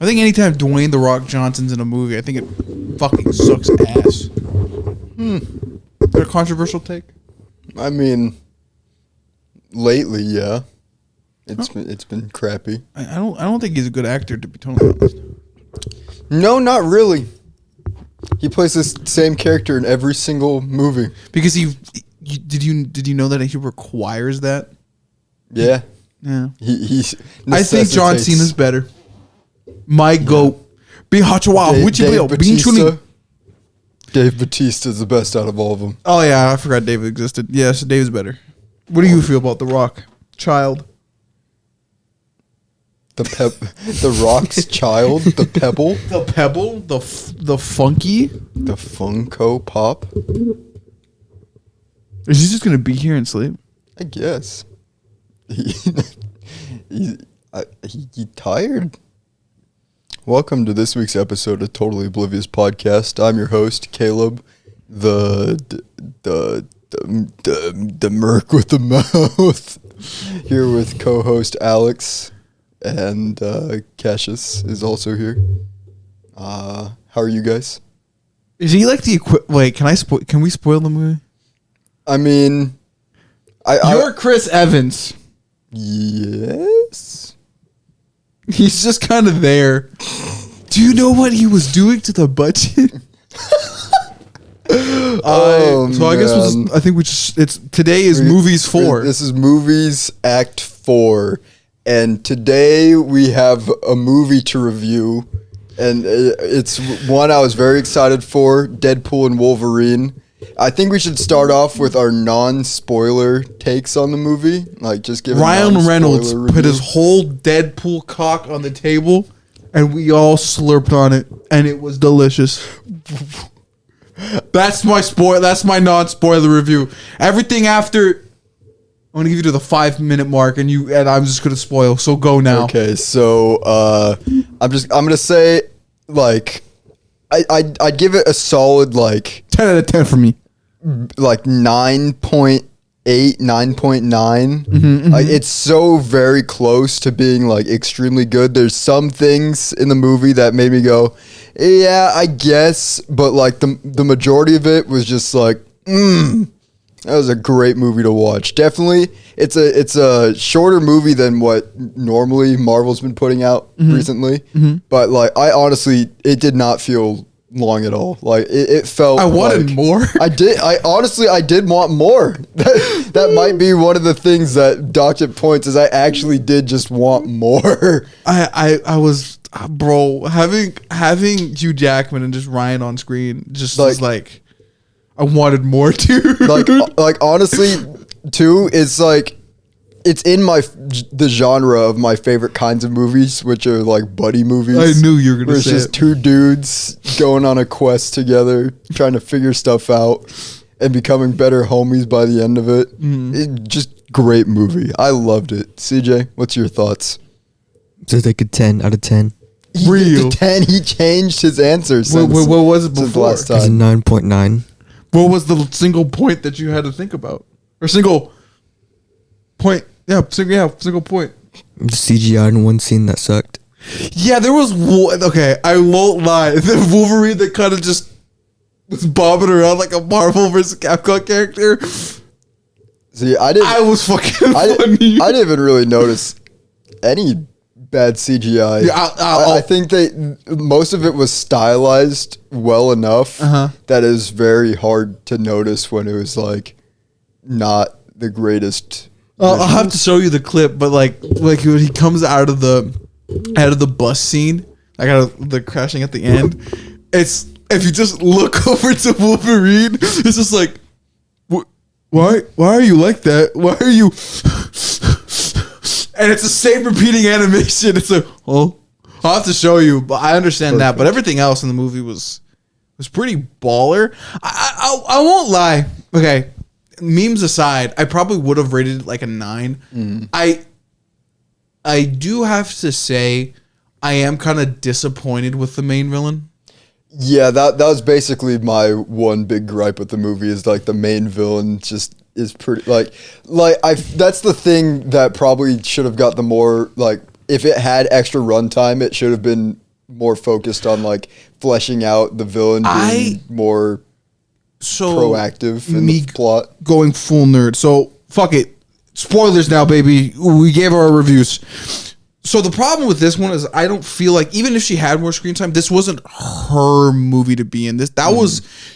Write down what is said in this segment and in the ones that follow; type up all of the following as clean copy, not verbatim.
I think anytime Dwayne The Rock Johnson's in a movie, I think it fucking sucks ass. Is that a controversial take? I mean, lately, yeah. It's been crappy. I don't think he's a good actor, to be totally honest. No, not really. He plays this same character in every single movie. Because did you know that he requires that? Yeah. Yeah. He I think John Cena's better. My goat. Be Hachiwa. Dave Bautista's the best out of all of them. Oh yeah, I forgot David existed. Yes, Dave's better. What do you feel about The Rock? Child. The Rock's child, the Pebble. The Pebble, the Funky. The Funko Pop. Is he just gonna be here and sleep? I guess. He tired. Welcome to this week's episode of Totally Oblivious Podcast. I'm your host, Caleb, the merc with the mouth. Here with co-host Alex, and Cassius is also here. How are you guys? Is he like the wait? Can we spoil the movie? I mean, You're Chris Evans. Yes. He's just kind of there. Do you know what he was doing to the budget? I guess today is movies 4. This is movies Act 4, and today we have a movie to review, and it's one I was very excited for, Deadpool and Wolverine. I think we should start off with our non-spoiler takes on the movie. Like, just give Ryan Reynolds put his whole Deadpool cock on the table, and we all slurped on it, and it was delicious. That's my non-spoiler review. Everything after, I'm gonna give you to the 5-minute mark, and I'm just gonna spoil. So go now. Okay, so I'm gonna say, like, I'd give it a solid, like, 10 out of 10 for me. Like 9.8, 9.9. Like, it's so very close to being like extremely good. There's some things in the movie that made me go, yeah, I guess, but like the majority of it was just like, that was a great movie to watch. Definitely, it's a shorter movie than what normally Marvel's been putting out recently. But like, it did not feel long at all. Like, it felt, I wanted more. I did want more. That might be one of the things that docked at points, is I actually did just want more. I was, bro, having Hugh Jackman and just Ryan on screen just was like, I wanted more too. like honestly, too, it's like, it's in the genre of my favorite kinds of movies, which are like buddy movies. I knew you were going to say it's just two dudes going on a quest together, trying to figure stuff out and becoming better homies by the end of it. It's just great movie. I loved it. CJ, what's your thoughts? Just like a 10 out of 10. Real. 10. He changed his answer since what was it before? last It's a time. 9.9. What was the single point that you had to think about? Or single point? Yeah, single point. CGI in one scene that sucked. Yeah, there was okay, I won't lie. The Wolverine that kind of just was bobbing around like a Marvel vs. Capcom character. See, I was fucking funny. I didn't even really notice any bad CGI. Yeah, I think most of it was stylized well enough that is very hard to notice when it was like not the greatest. I'll have to show you the clip, but like when he comes out of the bus scene, like out of the crashing at the end, it's, if you just look over to Wolverine, it's just like, why are you like that? Why are you? And it's the same repeating animation. It's like, oh, I'll have to show you, but I understand that. But everything else in the movie was pretty baller. I won't lie. Okay. Memes aside, I probably would have rated it like a 9. I do have to say, I am kind of disappointed with the main villain. Yeah, that was basically my one big gripe with the movie, is like the main villain just is pretty that's the thing that probably should have got the more, like, if it had extra runtime, it should have been more focused on like fleshing out the villain being more proactive in the plot. Going full nerd. So fuck it. Spoilers now, baby. We gave our reviews. So the problem with this one is I don't feel like even if she had more screen time, this wasn't her movie to be in.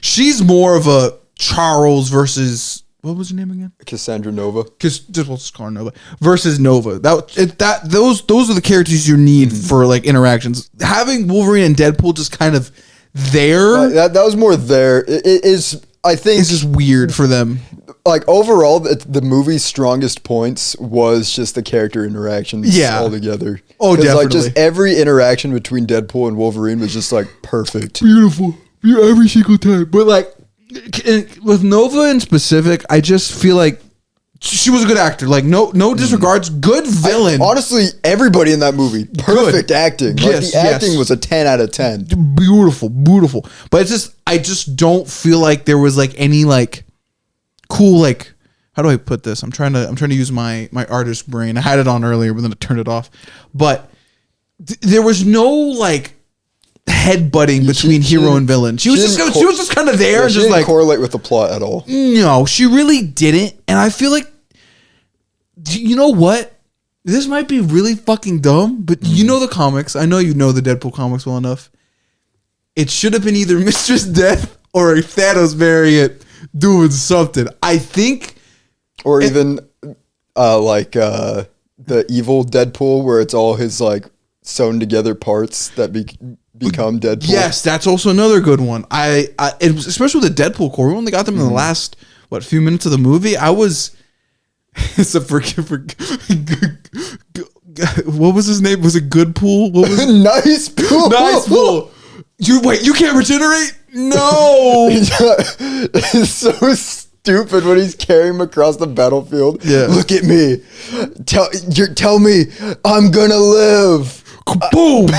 She's more of a Charles versus what was her name again? Cassandra Nova. Just we'll just call her Nova versus Nova. Those are the characters you need for like interactions. Having Wolverine and Deadpool just kind of there. That was more there. It is. I think it's just weird for them. Like overall, the movie's strongest points was just the character interactions. Altogether. Oh, definitely. Like just every interaction between Deadpool and Wolverine was just like perfect, beautiful, every single time. But like with Nova in specific, I just feel like she was a good actor. Like no disregards, good villain. Honestly, everybody in that movie, perfect acting. Like the acting was a 10 out of 10. Beautiful. But it's just I just don't feel like there was like any like cool like how do I put this? I'm trying to use my artist brain. I had it on earlier, but then I turned it off. But there was no like headbutting between hero and villain. She was just kind of there, she just didn't like correlate with the plot at all. No, she really didn't. And I feel like, you know what? This might be really fucking dumb, but you know the comics. I know you know the Deadpool comics well enough. It should have been either Mistress Death or a Thanos variant doing something. I think, or even the evil Deadpool, where it's all his like sewn together parts that become Deadpool. Yes, that's also another good one. Especially with the Deadpool core, we only got them in the last few minutes of the movie. I was. It's a what was his name? Was it Good Pool? What was it? Nice Pool. Nice Pool. You can't regenerate? No. It's so stupid when he's carrying him across the battlefield. Yeah. Look at me. Tell me I'm gonna live. Boom.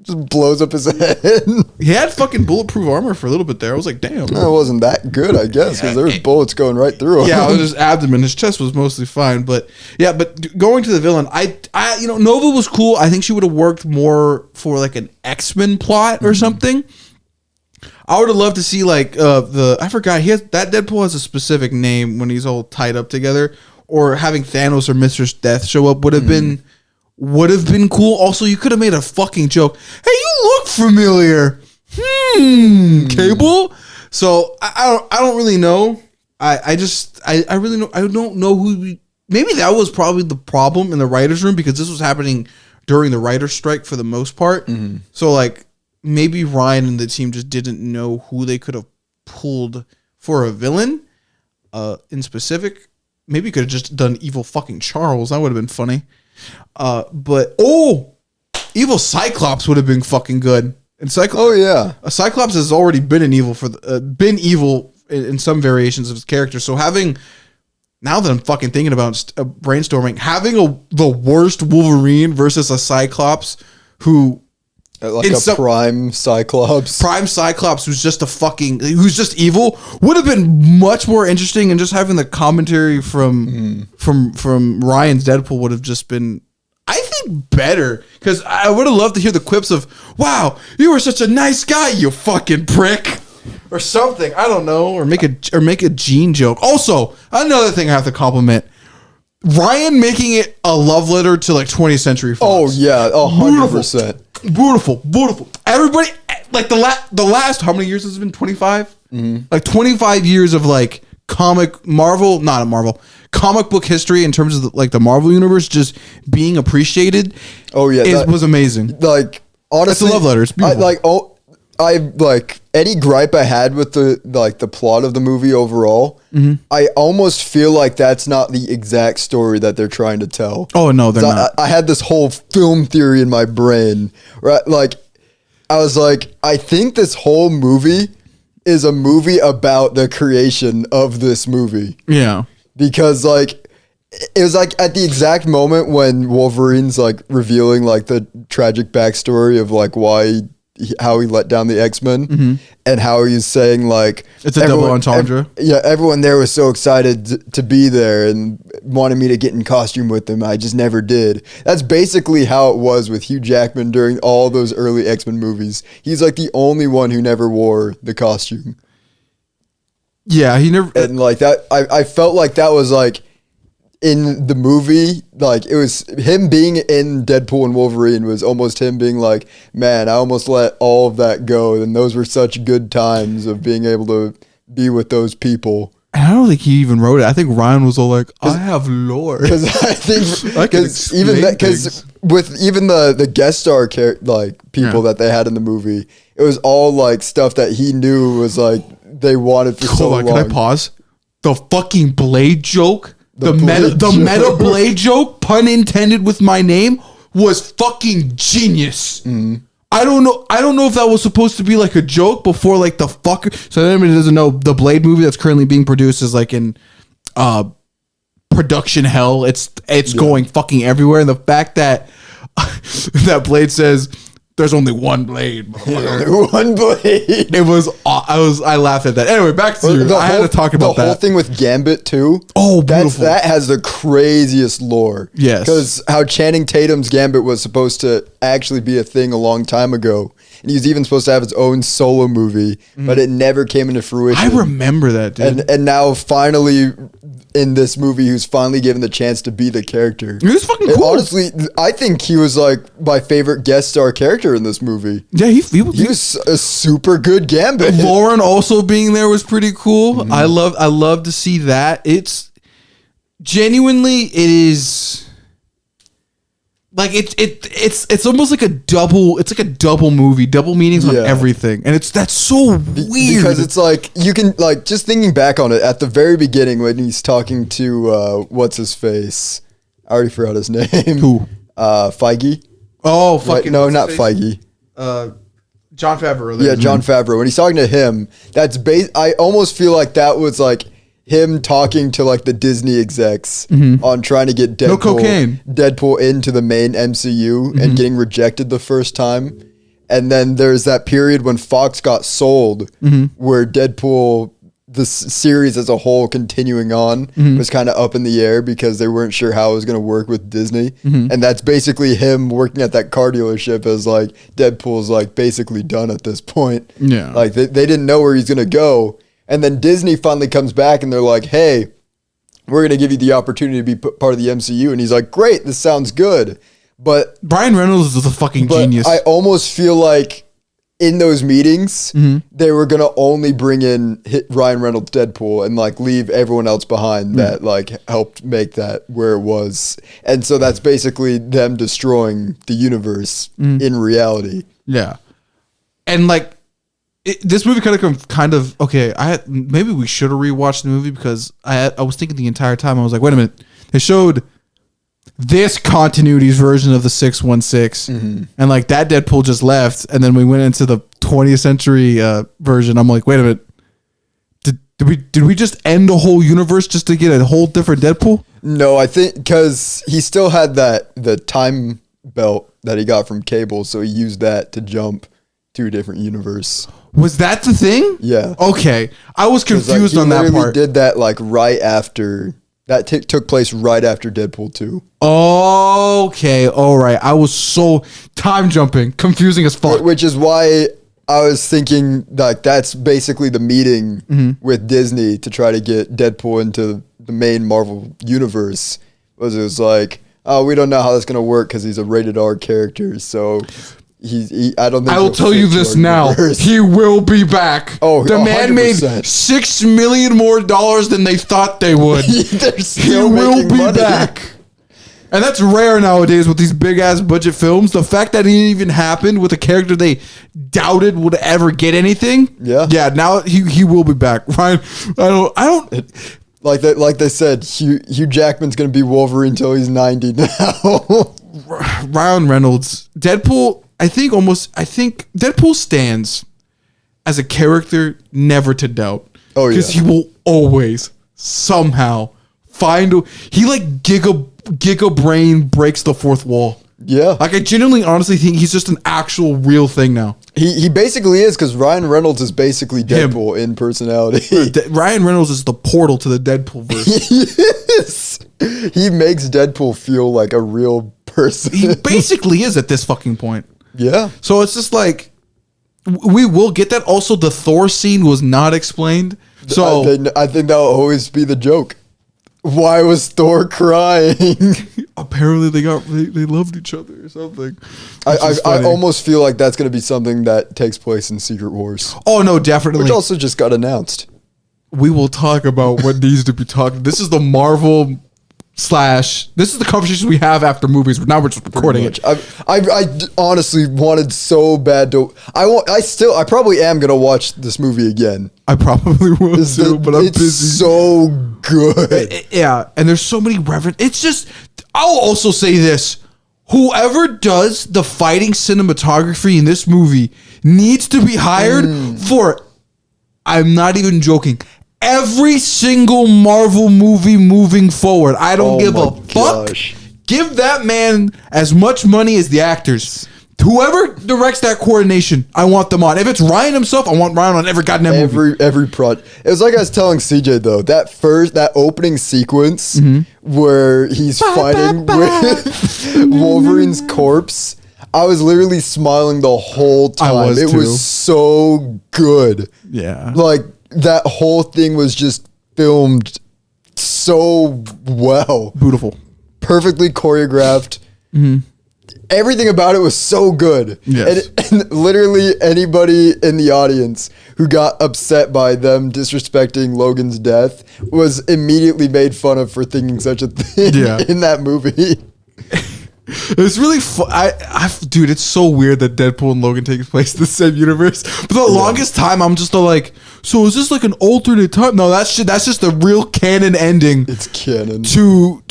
Just blows up his head. He had fucking bulletproof armor for a little bit there. I was like, damn. No, it wasn't that good, I guess, because there was bullets going right through him. Yeah, it was his abdomen. His chest was mostly fine, but yeah. But going to the villain, I Nova was cool. I think she would have worked more for like an X-Men plot or something. I would have loved to see like I forgot that Deadpool has a specific name when he's all tied up together, or having Thanos or Mistress Death show up would have been cool. Also, you could have made a fucking joke. Hey, you look familiar. Cable. So I don't really know. I don't know who. Maybe that was probably the problem in the writers' room, because this was happening during the writer's strike for the most part. So like maybe Ryan and the team just didn't know who they could have pulled for a villain in specific. Maybe could have just done evil fucking Charles. That would have been funny. But evil Cyclops would have been fucking good. And Cyclops has already been an evil been evil in some variations of his character. So having, now that I'm fucking thinking about brainstorming, having the worst Wolverine versus a Cyclops who like prime Cyclops who's just evil would have been much more interesting, and just having the commentary from Ryan's Deadpool would have just been, I think, better, because I would have loved to hear the quips of, wow, you were such a nice guy, you fucking prick, or something. I don't know, or make a Gene joke. Also, another thing I have to compliment, Ryan making it a love letter to like 20th Century Fox. Oh yeah, 100%. Beautiful. Everybody, like the last how many years has it been? 25. Like 25 years of like comic book history in terms of the Marvel universe just being appreciated. Oh yeah, was amazing. Like honestly, it's a love letter. It's beautiful. I like any gripe I had with the plot of the movie overall. I almost feel like that's not the exact story that they're trying to tell. Oh no, they're not. I had this whole film theory in my brain, right? Like I was like, I think this whole movie is a movie about the creation of this movie. Yeah, because like it was like at the exact moment when Wolverine's like revealing like the tragic backstory of like why how he let down the X-Men and how he's saying like It's a double entendre. Everyone there was so excited to be there and wanted me to get in costume with them. I just never did. That's basically how it was with Hugh Jackman during all those early X-Men movies. He's like the only one who never wore the costume. Yeah, he never. And like that, I felt like that was like in the movie, like it was him being in Deadpool and Wolverine was almost him being like, man, I almost let all of that go. And those were such good times of being able to be with those people. I don't think he even wrote it. I think Ryan was all like, I have lore. Because I think, because with even the guest star people that they had in the movie, it was all like stuff that he knew was like they wanted for so long. Can I pause? The fucking Blade joke. The meta Blade joke, pun intended with my name, was fucking genius. I don't know if that was supposed to be like a joke before like the fucker. So anybody doesn't know, the Blade movie that's currently being produced is like in production hell. It's going fucking everywhere. And the fact that that Blade says there's only one blade, motherfucker. One blade. I laughed at that. Anyway, back to you. I had to talk about that. The whole thing with Gambit too. Oh, beautiful. That has the craziest lore. Yes. Because how Channing Tatum's Gambit was supposed to actually be a thing a long time ago. And he was even supposed to have his own solo movie, but it never came into fruition. I remember that, dude. And now finally in this movie, he was finally given the chance to be the character. He was fucking cool. Honestly, I think he was like my favorite guest star character in this movie. Yeah, he was a super good Gambit. Lauren also being there was pretty cool. I love to see that. It's genuinely, it is like it's almost like a double. It's like a double movie, double meanings on everything, and that's so weird because it's like you can like just thinking back on it at the very beginning when he's talking to what's his face. I already forgot his name. Who? Feige. Oh, fucking no, not Feige. John Favreau. Yeah, John Favreau. When he's talking to him, that's I almost feel like that was like him talking to like the Disney execs on trying to get Deadpool into the main MCU and getting rejected the first time. And then there's that period when Fox got sold where Deadpool, the series as a whole continuing on, was kind of up in the air because they weren't sure how it was going to work with Disney. And that's basically him working at that car dealership as like Deadpool's like basically done at this point. Yeah. Like they didn't know where he's going to go. And then Disney finally comes back and they're like, hey, we're going to give you the opportunity to be part of the MCU. And he's like, great, this sounds good. But Ryan Reynolds is a fucking genius. I almost feel like in those meetings, they were going to only bring in Ryan Reynolds Deadpool and like leave everyone else behind that like helped make that where it was. And so that's basically them destroying the universe in reality. Yeah. And like, this movie kind of okay. Maybe we should have rewatched the movie because I was thinking the entire time. I was like, wait a minute, they showed this continuity's version of the 616, and like that Deadpool just left, and then we went into the 20th century version. I'm like, wait a minute, did we just end the whole universe just to get a whole different Deadpool? No, I think because he still had the time belt that he got from Cable, so he used that to jump to a different universe. Was that the thing? Yeah. Okay. I was confused on that part. He did that like right after that took place right after Deadpool 2. Okay. All right. I was so time jumping, confusing as fuck. Which is why I was thinking like that's basically the meeting with Disney to try to get Deadpool into the main Marvel universe. It was like, oh, we don't know how that's going to work because he's a rated R character. So I don't think I will tell you this now. He will be back. Oh, the man 100%. made $6 million more than they thought they would. He will be back. And that's rare nowadays with these big ass budget films. The fact that it even happened with a character they doubted would ever get anything. Yeah. Yeah, now he will be back. Ryan, I don't like they said, Hugh Jackman's going to be Wolverine until he's 90 now. Ryan Reynolds, Deadpool, I think Deadpool stands as a character never to doubt. Oh, yeah. Because he will always somehow find he like giga brain breaks the fourth wall. Yeah. Like I genuinely, honestly think he's just an actual real thing now. He basically is, because Ryan Reynolds is basically Deadpool in personality. Ryan Reynolds is the portal to the Deadpool verse. Yes. He makes Deadpool feel like a real person. He basically is at this fucking point. Yeah. So it's just like, we will get that. Also, the Thor scene was not explained. So I think that'll always be the joke. Why was Thor crying? Apparently they loved each other or something. I almost feel like that's going to be something that takes place in Secret Wars. Oh no, definitely. Which also just got announced. We will talk about what needs to be talked. This is the Marvel / this is the conversation we have after movies. Now we're just recording it. I honestly wanted so bad to. I probably am gonna watch this movie again. I probably will too, but I'm it's busy. So good. Yeah, and there's so many references. It's just. I'll also say this: whoever does the fighting cinematography in this movie needs to be hired for. I'm not even joking. Every single Marvel movie moving forward. I don't give a fuck. Give that man as much money as the actors. Whoever directs that coordination, I want them on. If it's Ryan himself, I want Ryan on every goddamn movie. Every project. It was like I was telling CJ though, that opening sequence where he's fighting with Wolverine's corpse. I was literally smiling the whole time. It was so good. Yeah. Like that whole thing was just filmed so well. Beautiful. Perfectly choreographed. Everything about it was so good. Yes. And literally anybody in the audience who got upset by them disrespecting Logan's death was immediately made fun of for thinking such a thing in that movie. It's really fun. Dude, it's so weird that Deadpool and Logan takes place in the same universe. But the longest time, I'm just like, so is this like an alternate time? No, that's just the real canon ending. It's canon to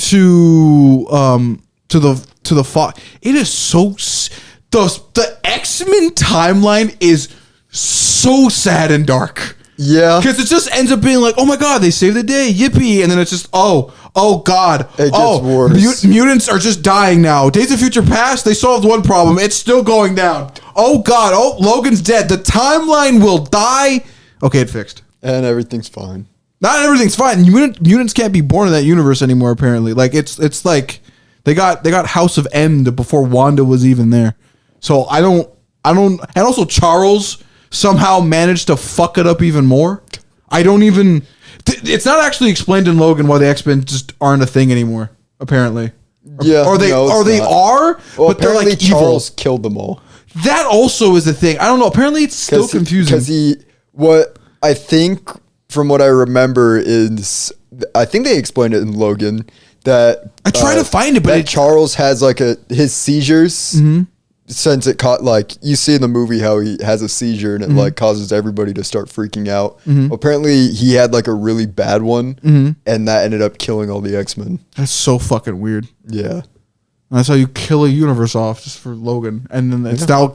the Fox. It is so the X-Men timeline is so sad and dark. Yeah, because it just ends up being like, oh my god, they saved the day, yippee, and then it's just oh god, it gets worse. Mutants are just dying now. Days of Future Past, they solved one problem, it's still going down. Oh god, Logan's dead. The timeline will die. Okay, it fixed, and everything's fine. Not everything's fine. Mutants can't be born in that universe anymore. Apparently, like it's like they got House of M before Wanda was even there. So I don't, and also Charles somehow managed to fuck it up even more. I don't even. It's not actually explained in Logan why the X-Men just aren't a thing anymore. Apparently, yeah. Or they are, well, but they're like Charles evil. Killed them all. That also is a thing. I don't know. Apparently, it's still confusing. Because what I think from what I remember is, I think they explained it in Logan that I try to find it, but Charles has like his seizures. Since it caught, like you see in the movie how he has a seizure and it like causes everybody to start freaking out. Apparently he had like a really bad one and that ended up killing all the X-Men. That's so fucking weird. Yeah. And that's how you kill a universe off just for Logan. And then it is now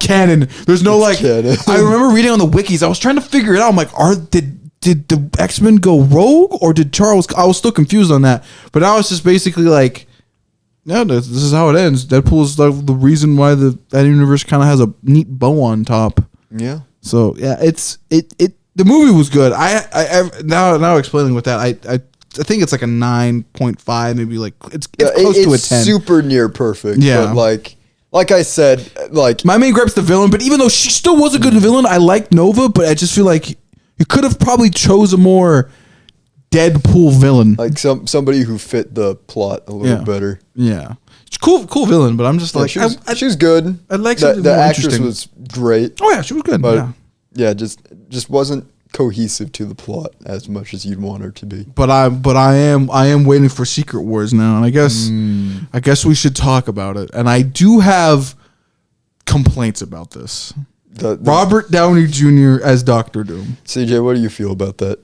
canon. There's no canon. I remember reading on the wikis, I was trying to figure it out. I'm like, did the X-Men go rogue or did Charles? I was still confused on that. But now it's just basically like, yeah, this is how it ends. Deadpool is like the reason why that universe kind of has a neat bow on top. Yeah. So yeah, the movie was good. I now explaining with that, I think it's like a 9.5, maybe like it's close to a 10. It's super near perfect. Yeah. But like I said, like my main gripe's the villain, but even though she still was a good villain, I like Nova, but I just feel like you could have probably chose a more Deadpool villain, like somebody who fit the plot a little better. Yeah, cool villain, but I'm just like, she was good. I'd like something more actress interesting. was great. Oh yeah, she was good. But yeah, just wasn't cohesive to the plot as much as you'd want her to be. But I am waiting for Secret Wars now, and I guess we should talk about it. And I do have complaints about this. Robert Downey Jr. as Dr. Doom. CJ, what do you feel about that?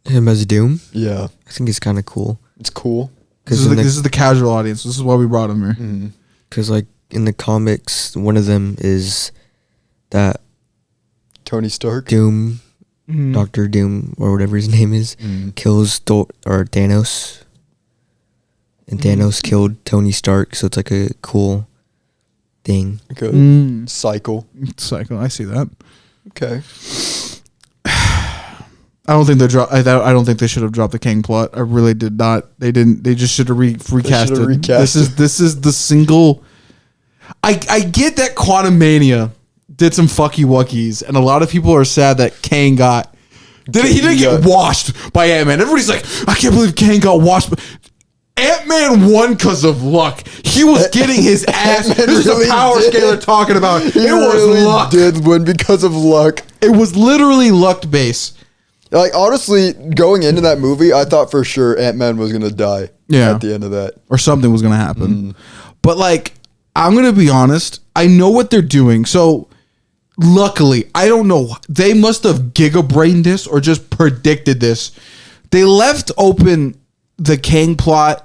Him as Doom? Yeah. I think it's kind of cool. It's cool. This is the casual audience. This is why we brought him here. Because, like, in the comics, one of them is that Tony Stark? Doom, Dr. Doom, or whatever his name is, kills Thanos. and Thanos killed Tony Stark, so it's like a cool thing. Okay. Cycle. Cycle. I see that. Okay. I don't think I don't think they should have dropped the Kang plot. I really did not. They didn't. They just should have recast it. This is the single. I get that Quantumania did some fucky wuckies, and a lot of people are sad that Kang got. He didn't get washed by Ant-Man. Everybody's like, I can't believe Kang got washed. Ant-Man won because of luck. He was getting his ass. This is the power scaler talking about. It was luck. Did win because of luck. It was literally luck base. Like, honestly, going into that movie, I thought for sure Ant-Man was going to die at the end of that. Or something was going to happen. But, like, I'm going to be honest. I know what they're doing. So, luckily, I don't know. They must have giga-brained this or just predicted this. They left open the Kang plot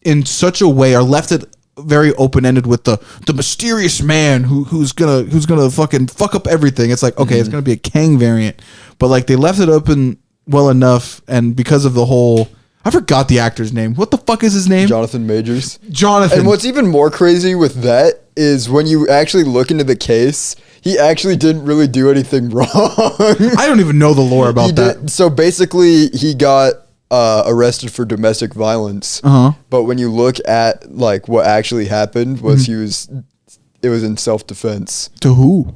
in such a way, or left it very open-ended with the mysterious man who's gonna fucking fuck up everything. It's like, okay, it's gonna be a Kang variant, but like they left it open well enough, and because of the whole, I forgot the actor's name. What the fuck is his name? Jonathan Majors. Jonathan. And what's even more crazy with that is when you actually look into the case, he actually didn't really do anything wrong. I don't even know the lore about that. So basically, he got arrested for domestic violence. But when you look at like what actually happened, was it was in self-defense. To who?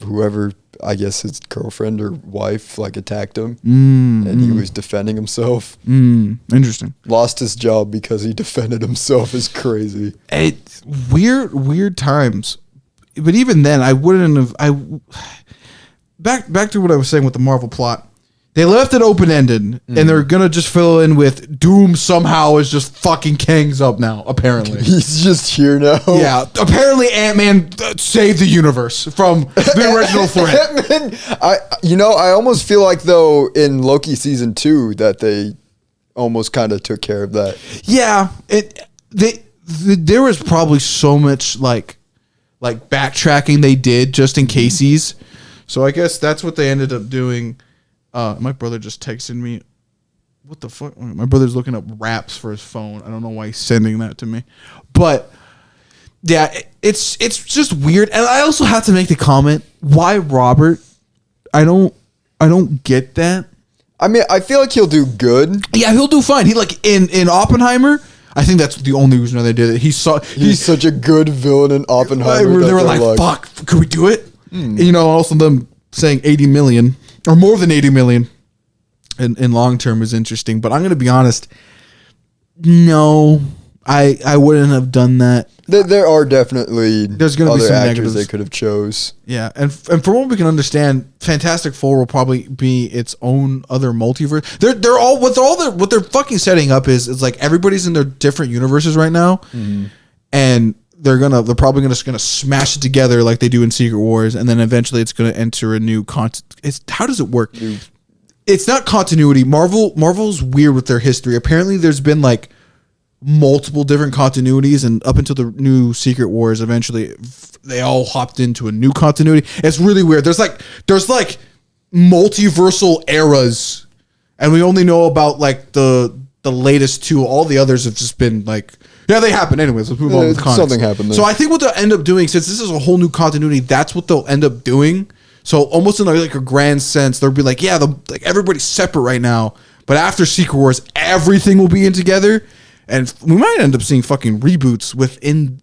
Whoever, I guess his girlfriend or wife, like attacked him, and he was defending himself. Interesting. Lost his job because he defended himself. Is crazy. It's weird times. But even then, I wouldn't have. Back to what I was saying with the Marvel plot. They left it open-ended, and they're going to just fill in with Doom somehow is just fucking Kang's up now, apparently. He's just here now. Yeah, apparently Ant-Man saved the universe from the original threat. Ant-Man, I almost feel like, though, in Loki Season 2, that they almost kind of took care of that. Yeah, there was probably so much, like backtracking they did just in cases. So I guess that's what they ended up doing. My brother just texted me. What the fuck? My brother's looking up raps for his phone. I don't know why he's sending that to me. But yeah, it's just weird. And I also have to make the comment, why Robert? I don't get that. I mean, I feel like he'll do good. Yeah, he'll do fine. He like in Oppenheimer, I think that's the only reason why they did it. He's such a good villain in Oppenheimer. They were like, fuck, could we do it? And, also them saying 80 million. Or more than 80 million in long term is interesting. But I'm going to be honest. No, I wouldn't have done that. There are definitely there's going to be some negatives they could have chose. Yeah, and from what we can understand, Fantastic Four will probably be its own other multiverse. They're all what they're fucking setting up is like everybody's in their different universes right now, and they're probably gonna smash it together like they do in Secret Wars, and then eventually it's gonna enter a new how does it work? It's not continuity. Marvel's weird with their history. Apparently, there's been like multiple different continuities, and up until the new Secret Wars, eventually they all hopped into a new continuity. It's really weird. There's like multiversal eras, and we only know about like the latest two. All the others have just been like. Yeah, they happen. Anyways, let's move on with comics. Something happened there. So I think what they'll end up doing, since this is a whole new continuity, that's what they'll end up doing. So almost in like a grand sense, they'll be like, yeah, everybody's separate right now. But after Secret Wars, everything will be in together. And we might end up seeing fucking reboots within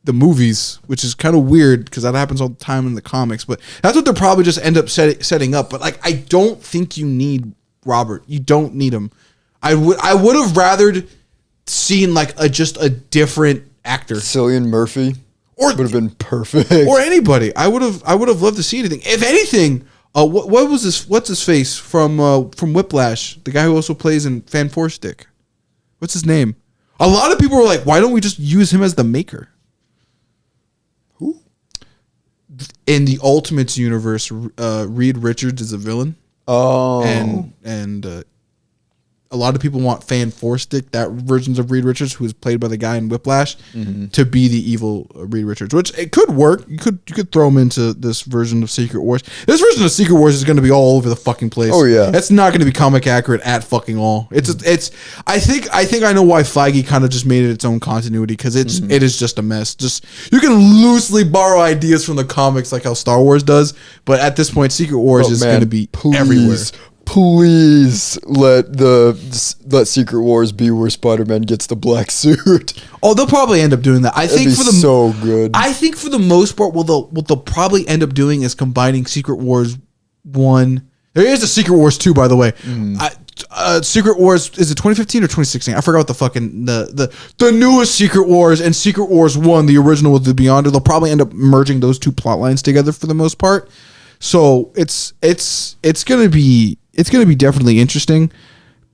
the movies, which is kind of weird because that happens all the time in the comics. But that's what they'll probably just end up setting up. But like, I don't think you need Robert. You don't need him. I would have rather seen like just a different actor. Cillian Murphy would have been perfect. Or anybody. I would have loved to see anything. If anything, what was this? What's his face from Whiplash? The guy who also plays in Fan Four Stick. What's his name? A lot of people were like, why don't we just use him as the Maker? Who? In the Ultimates universe, Reed Richards is a villain. Oh. And a lot of people want Fan Forstick, that versions of Reed Richards, who is played by the guy in Whiplash, to be the evil Reed Richards, which it could work. You could throw him into this version of Secret Wars. This version of Secret Wars is going to be all over the fucking place. Oh yeah, it's not going to be comic accurate at fucking all. It's. I think I know why Feige kind of just made it its own continuity, because it is just a mess. Just you can loosely borrow ideas from the comics like how Star Wars does, but at this point, Secret Wars is going to be everywhere. Please let Secret Wars be where Spider-Man gets the black suit. Oh, they'll probably end up doing that. I think so good. I think for the most part, what they'll probably end up doing is combining Secret Wars 1. There is a Secret Wars 2, by the way. Secret Wars, is it 2015 or 2016? I forgot what the fucking the newest Secret Wars and Secret Wars 1, the original with the Beyonder. They'll probably end up merging those two plot lines together for the most part. So it's gonna be definitely interesting.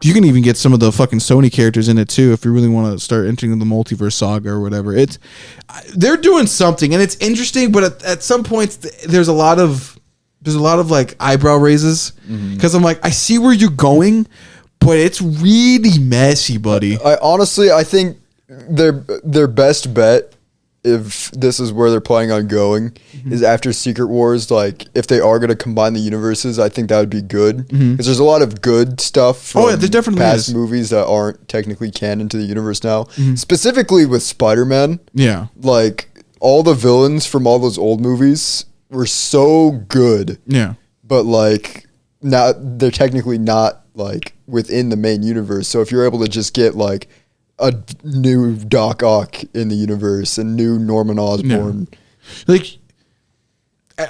You can even get some of the fucking Sony characters in it too if you really want to start entering the multiverse saga or whatever. They're doing something, and it's interesting, but at some points there's a lot of like eyebrow raises, because I'm like, I see where you're going, but it's really messy, buddy. I think their best bet, if this is where they're planning on going, is after Secret Wars. Like, if they are going to combine the universes, I think that would be good, because there's a lot of good stuff from there definitely past is. movies that aren't technically canon to the universe now. Specifically with Spider-Man, like all the villains from all those old movies were so good. Yeah, but like now they're technically not like within the main universe. So if you're able to just get like a new Doc Ock in the universe, a new Norman Osborn. Like,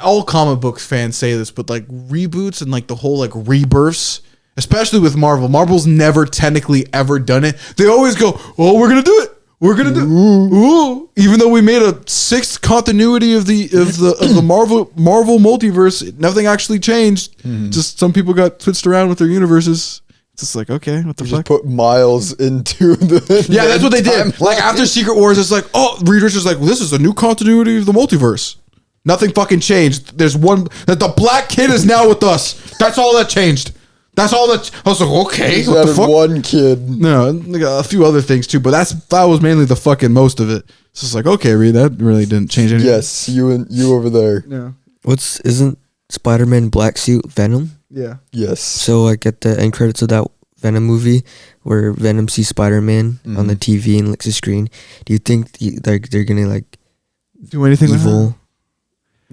all comic book fans say this, but like reboots and like the whole like rebirths, especially with Marvel. Marvel's never technically ever done it. They always go, "Oh, we're gonna do it. We're gonna do it." Ooh. Even though we made a sixth continuity of the Marvel multiverse, nothing actually changed. Just some people got switched around with their universes. It's just like, okay, what the fuck? Just put Miles into the... Yeah, that's what they did. Like, after Secret Wars, it's like, oh, Reed Richards is like, well, this is a new continuity of the multiverse. Nothing fucking changed. There's one... That the black kid is now with us. That's all that changed. That's all that... I was like, okay, what the fuck? One kid. No, like a few other things, too. But that was mainly the fucking most of it. So it's like, okay, Reed, that really didn't change anything. Yes, you over there. Yeah. Isn't Spider-Man black suit Venom? Yeah. Yes. So like at the end credits of that Venom movie, where Venom sees Spider-Man on the TV and licks the screen, do you think they're gonna like do anything evil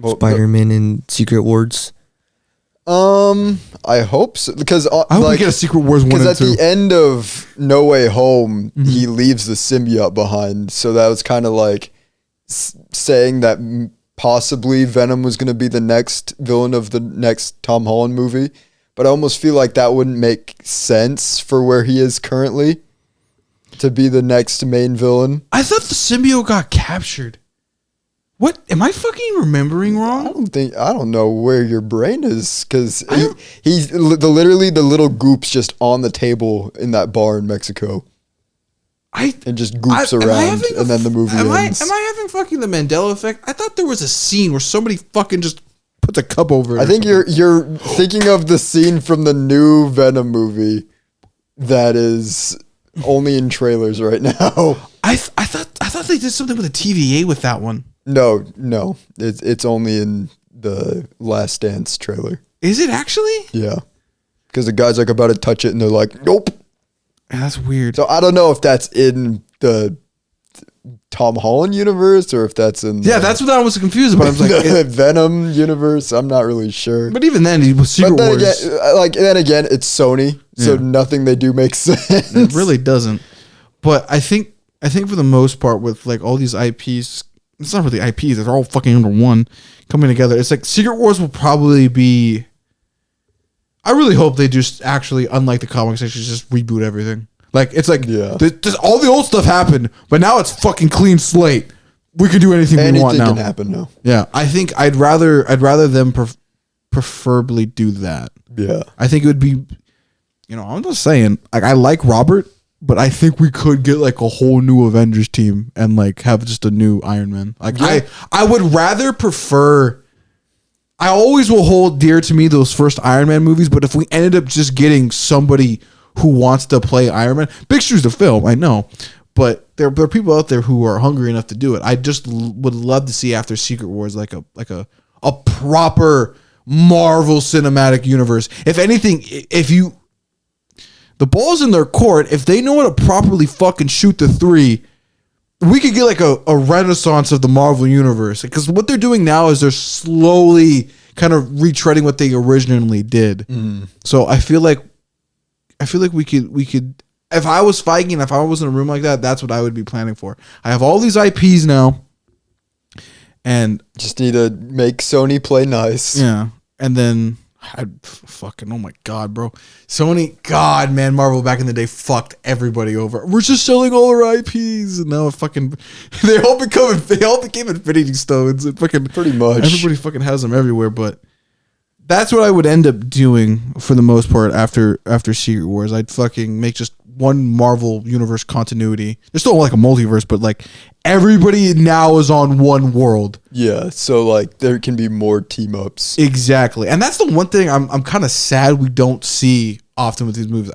Spider-Man in Secret Wars? I hope so, because I hope we get a Secret Wars 1 and 2. Because at the end of No Way Home, he leaves the symbiote behind, so that was kind of like saying that possibly Venom was going to be the next villain of the next Tom Holland movie. But I almost feel like that wouldn't make sense for where he is currently to be the next main villain. I thought the symbiote got captured. What? Am I fucking remembering wrong? I don't know where your brain is, because he's literally the little goop's just on the table in that bar in Mexico. And just goops around, and then the movie ends. Am I having fucking the Mandela effect? I thought there was a scene where somebody fucking just puts a cup over it. I think you're thinking of the scene from the new Venom movie that is only in trailers right now. I thought they did something with a TVA with that one. No, it's only in the Last Dance trailer. Is it actually? Yeah, because the guy's like about to touch it, and they're like, "Nope." Yeah, that's weird. So I don't know if that's in the Tom Holland universe or if that's in that's what I was confused about. I was like, the Venom universe. I'm not really sure. But even then, he was Secret Wars. Then again, it's Sony, so nothing they do makes sense. It really doesn't. But I think for the most part, with like all these IPs, it's not really IPs. They're all fucking under one coming together. It's like Secret Wars will probably be. I really hope they just actually, unlike the comics, actually just reboot everything. Like, it's like, all the old stuff happened, but now it's fucking clean slate. We can do anything we want now. Anything can happen now. Yeah, I think I'd rather them preferably do that. Yeah, I think it would be, I'm just saying, like, I like Robert, but I think we could get like a whole new Avengers team and like have just a new Iron Man. Like, I would rather prefer. I always will hold dear to me those first Iron Man movies, but if we ended up just getting somebody who wants to play Iron Man. Big shoes to fill, I know, but there are people out there who are hungry enough to do it. I just would love to see after Secret Wars like a proper Marvel Cinematic Universe. If anything, the ball's in their court, if they know how to properly fucking shoot the 3, we could get like a renaissance of the Marvel Universe. Because what they're doing now is they're slowly kind of retreading what they originally did. So I feel like we could if I was Feige and if I was in a room like that, that's what I would be planning for. I have all these IPs now, and just need to make Sony play nice. Yeah, and then I'd fucking, oh my god, bro, Sony, god, man, Marvel back in the day fucked everybody over. We're just selling all our IPs, and now fucking they all became Infinity Stones. And fucking pretty much everybody fucking has them everywhere, but. That's what I would end up doing for the most part after Secret Wars. I'd fucking make just one Marvel Universe continuity. There's still like a multiverse, but like everybody now is on one world. Yeah, so like there can be more team ups. Exactly. And that's the one thing I'm kind of sad we don't see often with these movies.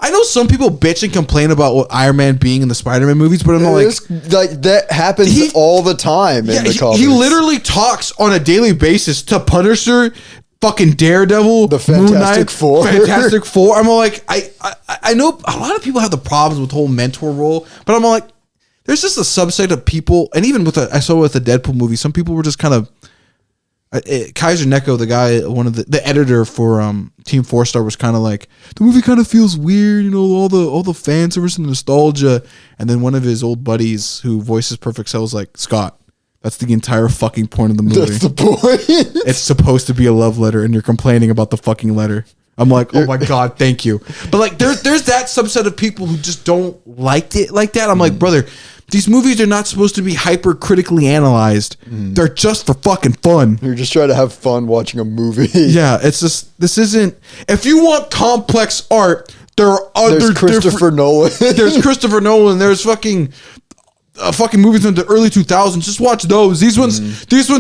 I know some people bitch and complain about what Iron Man being in the Spider-Man movies, but I'm not like that happens all the time in the comics. He literally talks on a daily basis to Punisher, fucking Daredevil, the Fantastic Four. I'm all like, I know a lot of people have the problems with the whole mentor role, but I'm all like, there's just a subset of people, and even I saw with the Deadpool movie, some people were just kind of. Kaiser Neko, the guy, one of the editor for Team 4-Star, was kind of like, the movie kind of feels weird, all the fan service and nostalgia. And then one of his old buddies who voices Perfect Cell was like, Scott, that's the entire fucking point of the movie. That's the point. It's supposed to be a love letter, and you're complaining about the fucking letter. I'm like, oh my god, thank you. But like, there's that subset of people who just don't like it like that. I'm like, brother, these movies are not supposed to be hyper critically analyzed. They're just for fucking fun. You're just trying to have fun watching a movie. Yeah, it's just, this isn't. If you want complex art, there are other. There's Christopher Nolan. There's Christopher Nolan. There's fucking movies in the early 2000s. Just watch those. These ones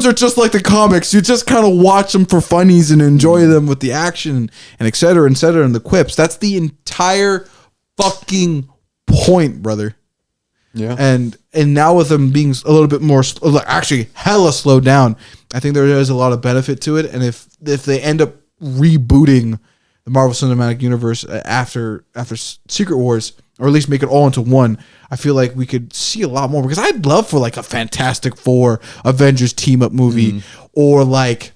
are just like the comics. You just kind of watch them for funnies and enjoy them with the action and et cetera, and the quips. That's the entire fucking point, brother. Yeah. And now with them being a little bit more, actually hella slowed down, I think there is a lot of benefit to it. And if they end up rebooting the Marvel Cinematic Universe after Secret Wars, or at least make it all into one, I feel like we could see a lot more, because I'd love for like a Fantastic Four Avengers team up movie, or like,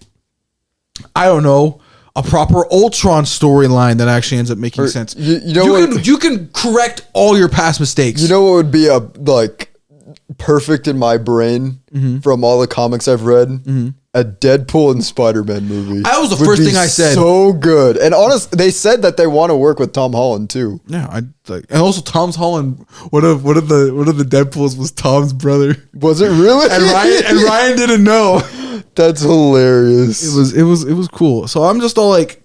I don't know, a proper Ultron storyline that actually ends up making sense. You can correct all your past mistakes. You know what would be perfect in my brain from all the comics I've read? A Deadpool and Spider-Man movie. That was the first thing I said. So good. And honestly, they said that they want to work with Tom Holland too. Yeah, and also Tom Holland. One of the Deadpools was Tom's brother. Was it really? And Ryan didn't know. That's hilarious. It was cool. So I'm just all like,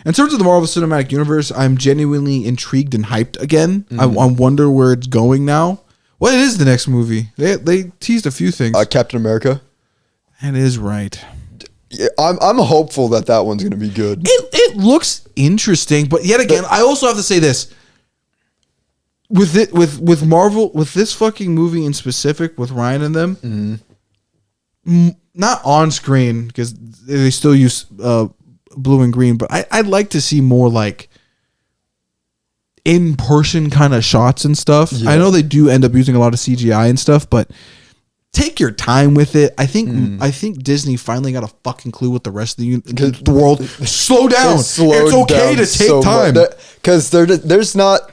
in terms of the Marvel Cinematic Universe, I'm genuinely intrigued and hyped again. I wonder where it's going now. What is the next movie? They teased a few things. Captain America. That is right. Yeah, I'm hopeful that one's going to be good. It looks interesting, but yet again, I also have to say this. With Marvel, with this fucking movie in specific, with Ryan and them, not on screen, because they still use blue and green, but I'd like to see more like in-person kind of shots and stuff. Yeah. I know they do end up using a lot of CGI and stuff, but take your time with it. I think Disney finally got a fucking clue with the rest of the world. Slow down. It's okay to take time. Because there's not...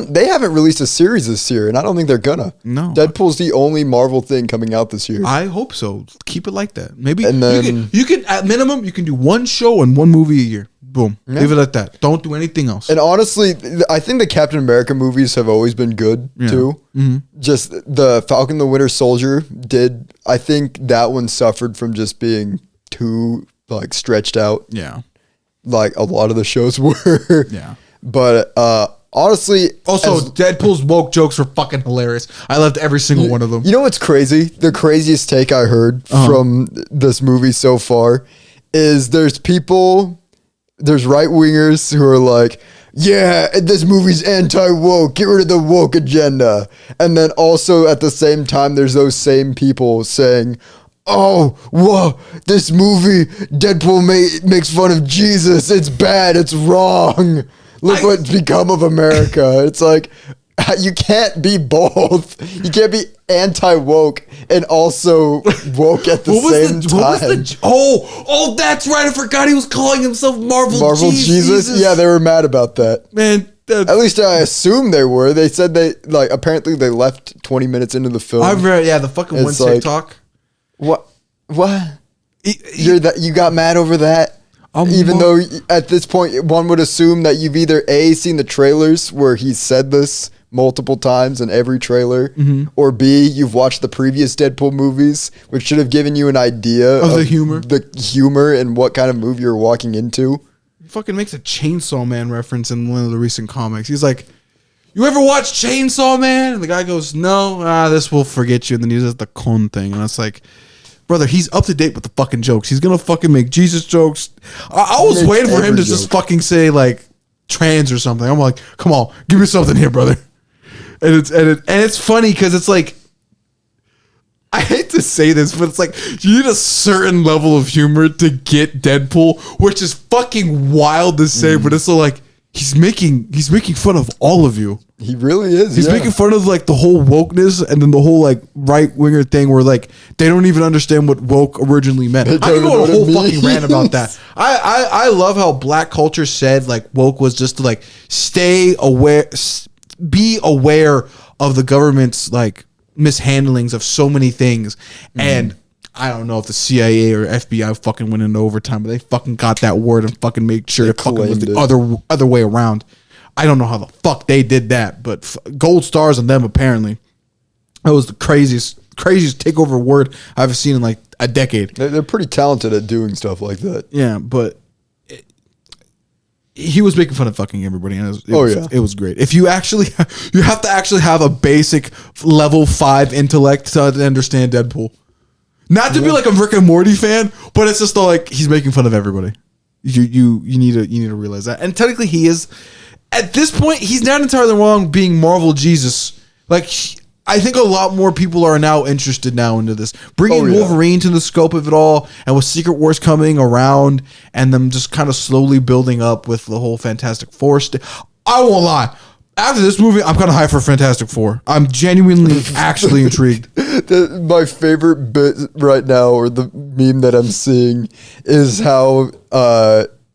they haven't released a series this year, and I don't think they're gonna. No. Deadpool's the only Marvel thing coming out this year. I hope so. Keep it like that. Maybe and then, you can at minimum, you can do one show and one movie a year. Boom. Yeah. Leave it at that. Don't do anything else. And honestly, I think the Captain America movies have always been good, too. Just the Falcon the Winter Soldier I think that one suffered from just being too, like, stretched out. Yeah. Like, a lot of the shows were. Yeah. But, honestly... Also, Deadpool's woke jokes were fucking hilarious. I loved every single one of them. You know what's crazy? The craziest take I heard from this movie so far is there's right-wingers who are like, yeah, this movie's anti-woke, get rid of the woke agenda. And then also at the same time, there's those same people saying, oh, whoa, this movie, Deadpool makes fun of Jesus. It's bad. It's wrong. Look what's become of America. It's like, you can't be both. You can't be anti-woke and also woke at the same time. Oh, that's right. I forgot he was calling himself Marvel Jesus. Yeah, they were mad about that. Man, at least I assume they were. They said apparently they left 20 minutes into the film. I've read, the fucking one TikTok. What? You got mad over that? Even though at this point, one would assume that you've either A, seen the trailers where he said this multiple times in every trailer, or B, you've watched the previous Deadpool movies, which should have given you an idea of the humor and what kind of movie you're walking into. He fucking makes a Chainsaw Man reference in one of the recent comics. He's like, you ever watch Chainsaw Man? And the guy goes, no, this will forget you. And then he does the con thing. And it's like, brother, he's up to date with the fucking jokes. He's going to fucking make Jesus jokes. I was waiting for him to just fucking say like trans or something. I'm like, come on, give me something here, brother. And it's funny because it's like, I hate to say this, but it's like you need a certain level of humor to get Deadpool, which is fucking wild to say, but it's so like he's making fun of all of you. He really is. He's making fun of like the whole wokeness and then the whole like right winger thing where like they don't even understand what woke originally meant. I can go on a whole fucking rant about that. I love how black culture said like woke was just to like stay aware, be aware of the government's like mishandlings of so many things. And I don't know if the CIA or FBI fucking went into overtime, but they fucking got that word and fucking made sure it fucking was the other way around. I don't know how the fuck they did that, but gold stars on them apparently. That was the craziest takeover word I've seen in like a decade. They're pretty talented at doing stuff like that. Yeah, but he was making fun of fucking everybody, and it was great. If you have to actually have a basic level 5 intellect to understand Deadpool. Not to be like a Rick and Morty fan, but it's just like he's making fun of everybody. You need to realize that. And technically he is, at this point, he's not entirely wrong being Marvel Jesus. Like, I think a lot more people are now interested now into this. Bringing Wolverine to the scope of it all, and with Secret Wars coming around, and them just kind of slowly building up with the whole Fantastic Four. I won't lie. After this movie, I'm kind of hyped for Fantastic Four. I'm genuinely actually intrigued. My favorite bit right now, or the meme that I'm seeing, is how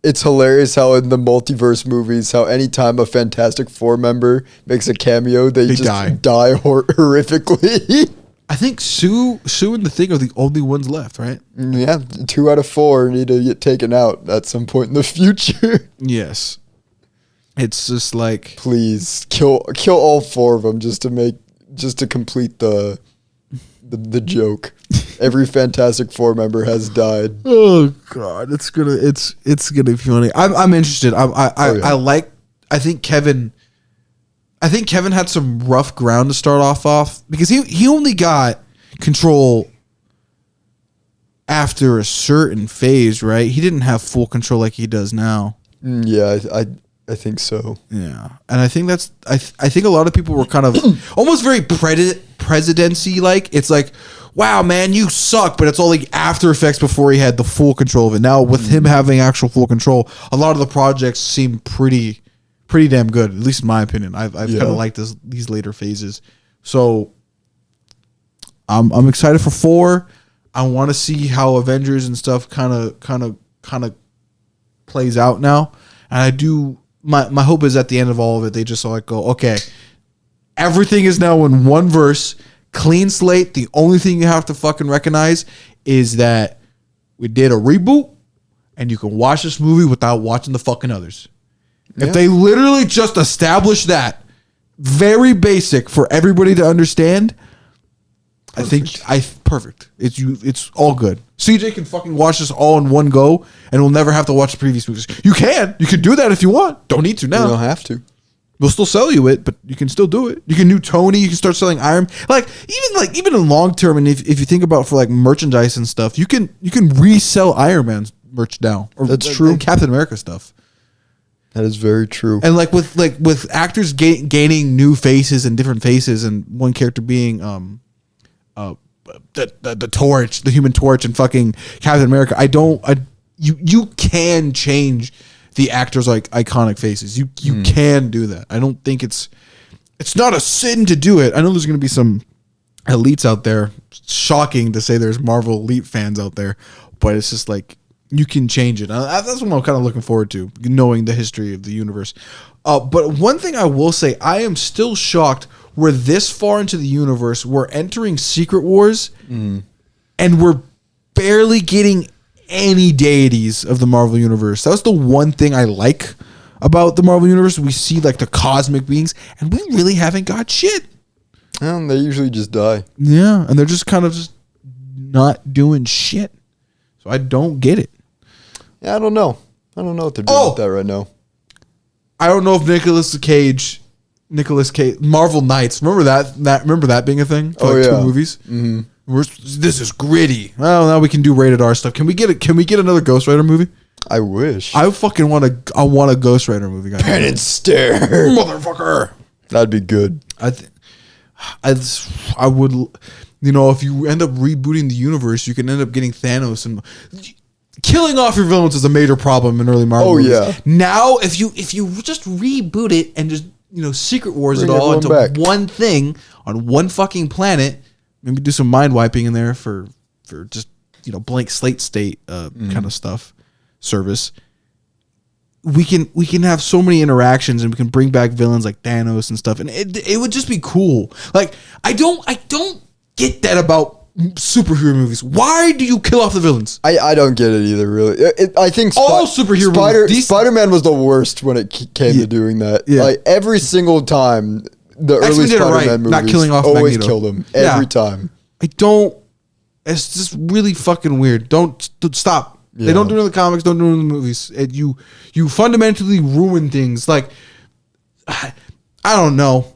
it's hilarious how in the multiverse movies, how anytime a Fantastic Four member makes a cameo, they just die horrifically. I think Sue and the Thing are the only ones left, right? Yeah, 2 out of 4 need to get taken out at some point in the future. Yes. It's just like, please kill all 4 of them just to complete the joke. Every Fantastic Four member has died. Oh God, it's gonna be funny. I'm interested. I think Kevin had some rough ground to start off because he only got control after a certain phase, right? He didn't have full control like he does now. Yeah, I think so. Yeah, and I think that's I think a lot of people were kind of almost very presidency like. It's like, wow, man, you suck, but it's all like after effects before he had the full control of it. Now with him having actual full control, a lot of the projects seem pretty damn good, at least in my opinion. I've kind of liked these later phases, so I'm excited for 4. I want to see how Avengers and stuff kind of plays out now, and I do. My hope is at the end of all of it, they just like go, okay, everything is now in one verse, clean slate. The only thing you have to fucking recognize is that we did a reboot, and you can watch this movie without watching the fucking others. Yeah. If they literally just establish that, very basic for everybody to understand, perfect. It's all good. CJ can fucking watch this all in one go, and we'll never have to watch the previous movies. You can do that if you want. Don't need to now. You don't have to. We'll still sell you it, but you can still do it. You can do Tony. You can start selling Iron. Even in long term, and if you think about for like merchandise and stuff, you can resell Iron Man's merch now. That's true. And Captain America stuff. That is very true. And like with actors gaining new faces and different faces, and one character being the Torch, the Human Torch, and fucking Captain America. You can change the actors' like iconic faces. You can do that. I don't think it's not a sin to do it. I know there's going to be some elites out there. Shocking to say there's Marvel elite fans out there, but it's just like you can change it. That's what I'm kind of looking forward to, knowing the history of the universe. But one thing I will say, I am still shocked we're this far into the universe. We're entering Secret Wars, and we're barely getting any deities of the Marvel universe. That's the one thing I like about the Marvel universe. We see like the cosmic beings, and we really haven't got shit. They usually just die. Yeah, and they're just kind of just not doing shit. So I don't get it. Yeah, I don't know. I don't know what they're doing with that right now. I don't know if Nicolas Cage, Marvel Knights. Remember that being a thing for like 2 movies. Mm-hmm. This is gritty. Well, now we can do rated R stuff. Can we get another Ghost Rider movie? I wish. I fucking want a Ghost Rider movie, guys. Pen and stare, motherfucker. That'd be good. I would, if you end up rebooting the universe, you can end up getting Thanos, and killing off your villains is a major problem in early Marvel movies. Yeah. Now, if you just reboot it and just Secret Wars it all into one thing on one fucking planet, maybe do some mind wiping in there for just blank slate state kind of stuff, service. We can have so many interactions, and we can bring back villains like Thanos and stuff, and it would just be cool. Like I don't get that about superhero movies. Why do you kill off the villains? I don't get it either. Really, I think all superhero movies. Spider-Man was the worst when it came to doing that. Yeah. Like every single time, the early Spider-Man movies not killing off always Magneto. killed him every time. I don't. It's just really fucking weird. Don't stop. Yeah. They don't do it in the comics. Don't do it in the movies. You fundamentally ruin things. Like I don't know.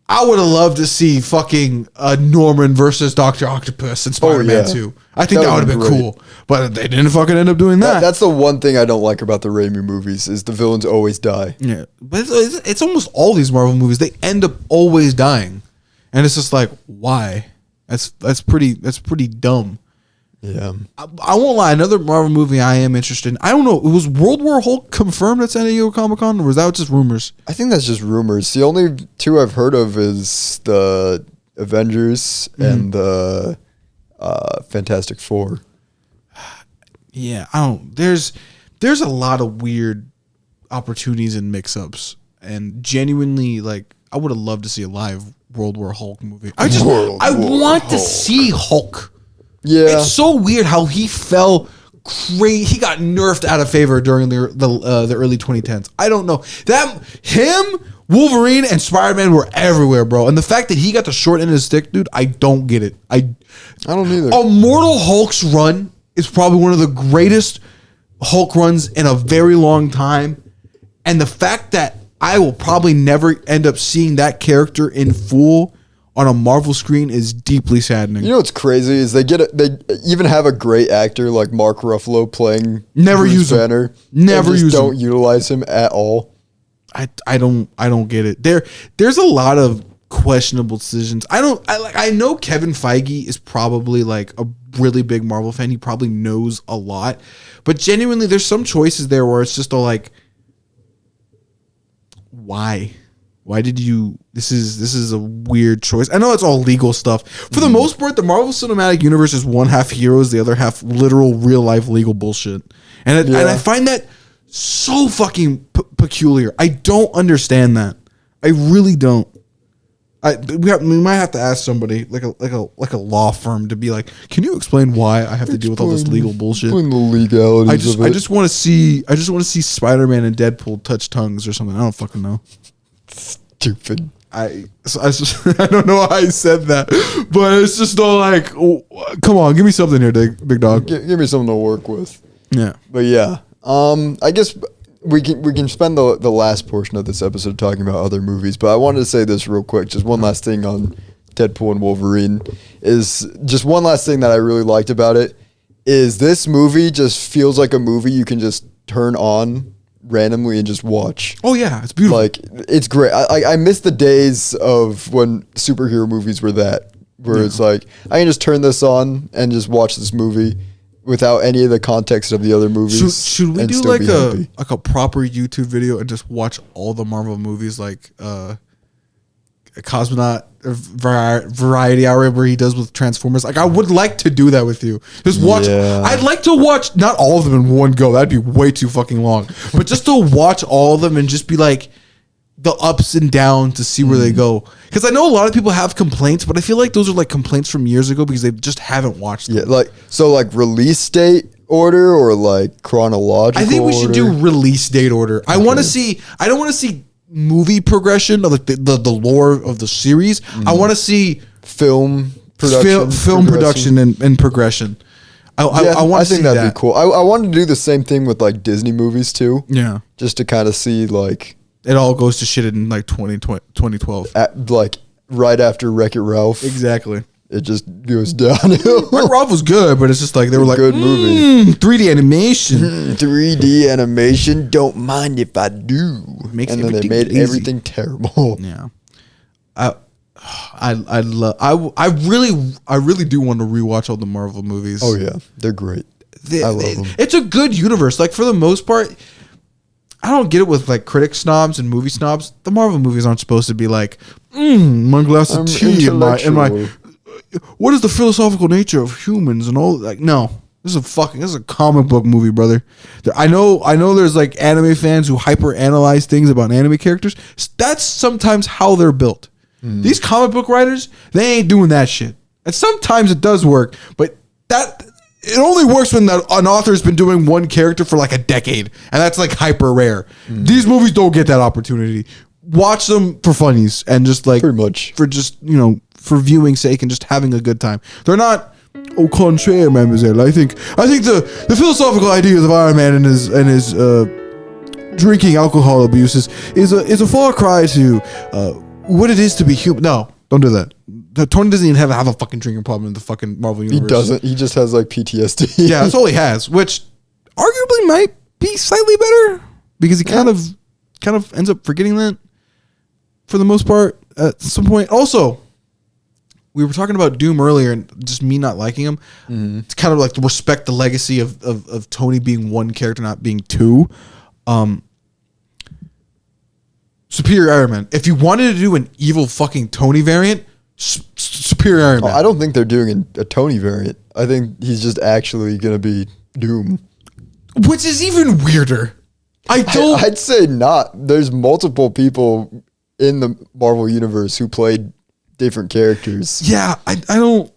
I would have loved to see fucking Norman versus Dr. Octopus and Spider-Man 2. I think that would have been cool. But they didn't fucking end up doing that. That's the one thing I don't like about the Raimi movies is the villains always die. Yeah. But it's almost all these Marvel movies. They end up always dying. And it's just like, why? That's pretty dumb. Yeah. I won't lie. Another Marvel movie I am interested in. I don't know. Was World War Hulk confirmed at San Diego Comic-Con, or was that just rumors? I think that's just rumors. The only 2 I've heard of is the Avengers and the Fantastic Four. Yeah, I don't. There's a lot of weird opportunities and mix-ups, and genuinely, like, I would have loved to see a live World War Hulk movie. I want to see Hulk. Yeah, it's so weird how he fell crazy. He got nerfed out of favor during the early 2010s. I don't know that him, Wolverine, and Spider-Man were everywhere, bro. And the fact that he got the short end of the stick, dude, I don't get it. I don't either. Immortal Hulk's run is probably one of the greatest Hulk runs in a very long time, and the fact that I will probably never end up seeing that character in full on a Marvel screen is deeply saddening. You know what's crazy is they even have a great actor like Mark Ruffalo playing Never Bruce use Banner. Never use don't him. Utilize him at all. I don't get it. There's a lot of questionable decisions. I know Kevin Feige is probably like a really big Marvel fan. He probably knows a lot, but genuinely there's some choices there where it's just like, why? Why did you? This is a weird choice. I know it's all legal stuff. For the most part, the Marvel Cinematic Universe is one half heroes, the other half literal, real life legal bullshit. And I find that so fucking peculiar. I don't understand that. I really don't. We might have to ask somebody like a law firm to be like, can you explain why I have to deal with all this legal bullshit? Explain the legalities of it. I just want to see Spider-Man and Deadpool touch tongues or something. I don't fucking know. Stupid. I don't know why I said that, but it's just all like, come on, give me something here, big dog. Give me something to work with. Yeah, but yeah, I guess we can spend the last portion of this episode talking about other movies. But I wanted to say this real quick. Just one last thing on Deadpool and Wolverine is just one last thing that I really liked about it is this movie just feels like a movie you can just turn on randomly and just watch. Oh yeah, it's beautiful. Like, it's great. I miss the days of when superhero movies were that, where it's like, I can just turn this on and just watch this movie without any of the context of the other movies. Should we do like a proper YouTube video and just watch all the Marvel movies, like a Cosmonaut Variety Hour where he does with Transformers? Like, I would like to do that with you. Just watch. Yeah. I'd like to watch not all of them in one go. That'd be way too fucking long. But just to watch all of them and just be like the ups and downs to see where they go. Because I know a lot of people have complaints, but I feel like those are like complaints from years ago because they just haven't watched them. Yeah, like, so like release date order or like chronological I think we should do order? release date order. I want to see. I don't want to see movie progression of like the lore of the series. I want to see film production, film production and progression. I want to see think that'd that. be cool. I wanted to do the same thing with like Disney movies too. Yeah, Just to kind of see like it all goes to shit in like 2012. like right after Wreck-It Ralph. Exactly. It just goes downhill. Wreck-It Ralph was good, but it's just like they were like Good movie. 3D animation. 3D animation, don't mind if I do. Makes and then they everything made lazy. everything terrible. Yeah. I really do want to rewatch all the Marvel movies. Oh yeah, they're great. I love them. It's a good universe. Like, for the most part, I don't get it with like critic snobs and movie snobs. The Marvel movies aren't supposed to be like, my glass of I'm tea and my intellectual. what is the philosophical nature of humans and all. Like, no, this is a comic book movie, brother. I know there's like anime fans who hyper analyze things about anime characters. That's sometimes how they're built. These comic book writers, they ain't doing that shit. And sometimes it does work, but it only works when an author's been doing one character for like a decade, and that's like hyper rare. These movies don't get that opportunity. Watch them for funnies and just like Pretty much. for just, for viewing sake and just having a good time. They're not au contraire, mademoiselle. I think the philosophical ideas of Iron Man and his drinking alcohol abuses is a far cry to what it is to be human. No, don't do that. Tony doesn't even have a fucking drinking problem in the fucking Marvel universe. He doesn't. He just has like PTSD. Yeah, that's all he has, which arguably might be slightly better because he kind of ends up forgetting that for the most part at some point. Also, we were talking about Doom earlier and just me not liking him. It's kind of like to respect the legacy of Tony being one character, not being two. Superior Iron Man. If you wanted to do an evil fucking Tony variant, Superior Iron Man. I don't think they're doing a Tony variant. I think he's just actually gonna be Doom. Which is even weirder. I'd say not. There's multiple people in the Marvel universe who played different characters. Yeah, I don't.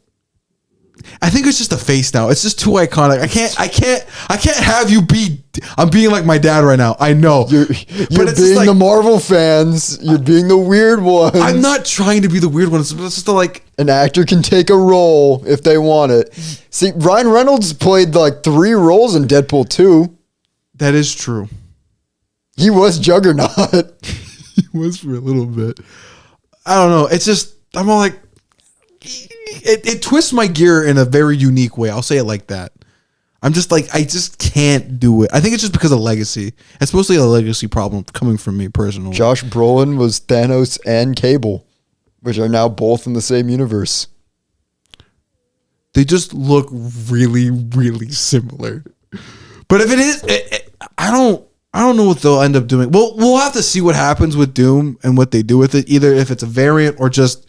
I think it's just a face now. It's just too iconic. I can't have you be. I'm being like my dad right now. I know. You're it's being like, the Marvel fans. You're being the weird ones. I'm not trying to be the weird one. It's just like an actor can take a role if they want it. See, Ryan Reynolds played like 3 roles in Deadpool 2. That is true. He was Juggernaut. He was for a little bit. I don't know. It's just I'm all like it twists my gear in a very unique way. I'll say it like that. I'm just like, I just can't do it. I think it's just because of legacy. It's mostly a legacy problem coming from me personally. Josh Brolin was Thanos and Cable, which are now both in the same universe. They just look really, really similar. But if it is, I don't know what they'll end up doing. Well, we'll have to see what happens with Doom and what they do with it. Either if it's a variant or just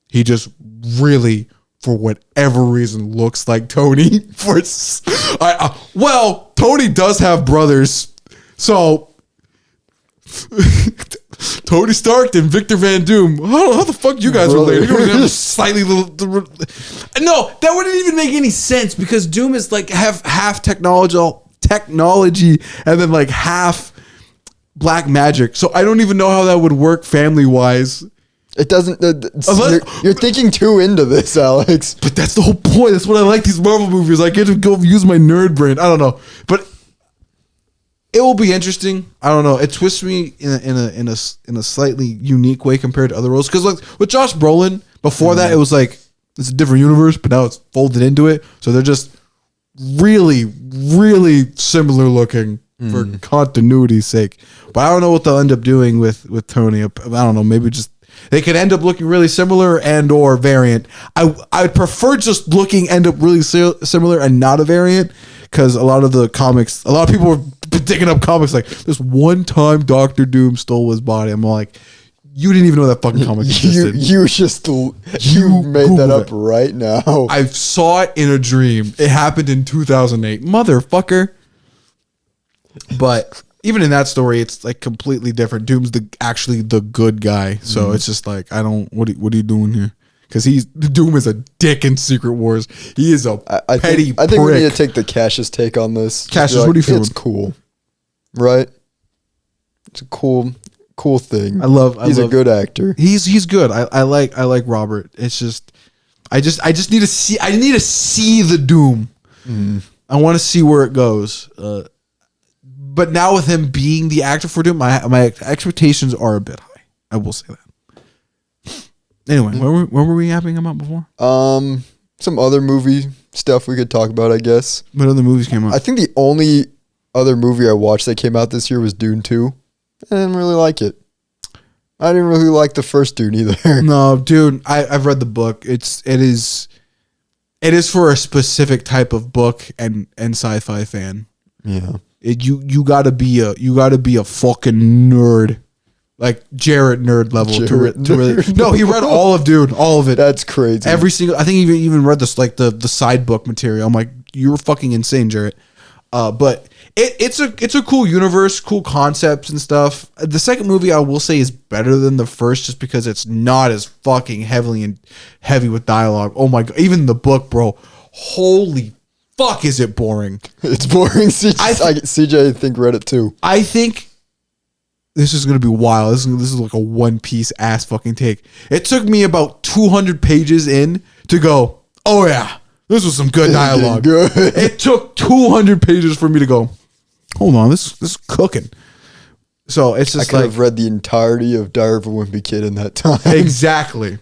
he just really, for whatever reason, looks like Tony. Well, Tony does have brothers, so Tony Stark and Victor Van Doom. I don't know how the fuck you guys related. You have a slightly little. No, that wouldn't even make any sense because Doom is like half technology and then like half black magic. So I don't even know how that would work family wise. It doesn't. You're thinking too into this, Alex. But that's the whole point. That's what I like these Marvel movies. I get to go use my nerd brain. I don't know, but it will be interesting. I don't know. It twists me in a slightly unique way compared to other roles. Because like with Josh Brolin, before that it was like it's a different universe, but now it's folded into it. So they're just really, really similar looking for continuity's sake. But I don't know what they'll end up doing with Tony. I don't know. Maybe just they could end up looking really similar and or variant. I'd prefer just end up really similar and not a variant, because a lot of people were digging up comics like this one time Doctor Doom stole his body. I'm like, you didn't even know that fucking comic existed. You made Googled that up it. right now. I saw it in a dream. It happened in 2008. Motherfucker. But even in that story, it's like completely different. Doom's actually the good guy. So it's just like, what are you doing here? Because Doom is a dick in Secret Wars. He is a petty prick. I think we need to take the Cassius take on this. Cassius, what do you feel? It's cool. Right? It's a cool thing. He's a good actor. He's good. I like Robert. It's just I just need to see the Doom. I want to see where it goes. But now with him being the actor for Doom, my expectations are a bit high. I will say that. Anyway, what were we yapping about before? Some other movie stuff we could talk about, I guess. What other movies came out? I think the only other movie I watched that came out this year was Dune 2. I didn't really like it. I didn't really like the first Dune either. No, dude, I've read the book. It is for a specific type of book and sci-fi fan. Yeah. You gotta be a fucking nerd. Like Jarrett nerd level to really. No, he read all of Dune, all of it. That's crazy. Every single. I think he even read this like the side book material. I'm like, you're fucking insane, Jarrett. But it's a cool universe, cool concepts and stuff. The second movie I will say is better than the first, just because it's not as fucking heavy with dialogue. Oh my god, even the book, bro. Holy fuck, is it boring? It's boring. CJ I think read it too. I think this is gonna be wild. This is like a One Piece ass fucking take. It took me about 200 pages in to go, oh yeah, this was some good dialogue. Good. It took 200 pages for me to go, hold on, this is cooking. So it's just I could have read the entirety of Diary of a Wimpy Kid in that time. Exactly.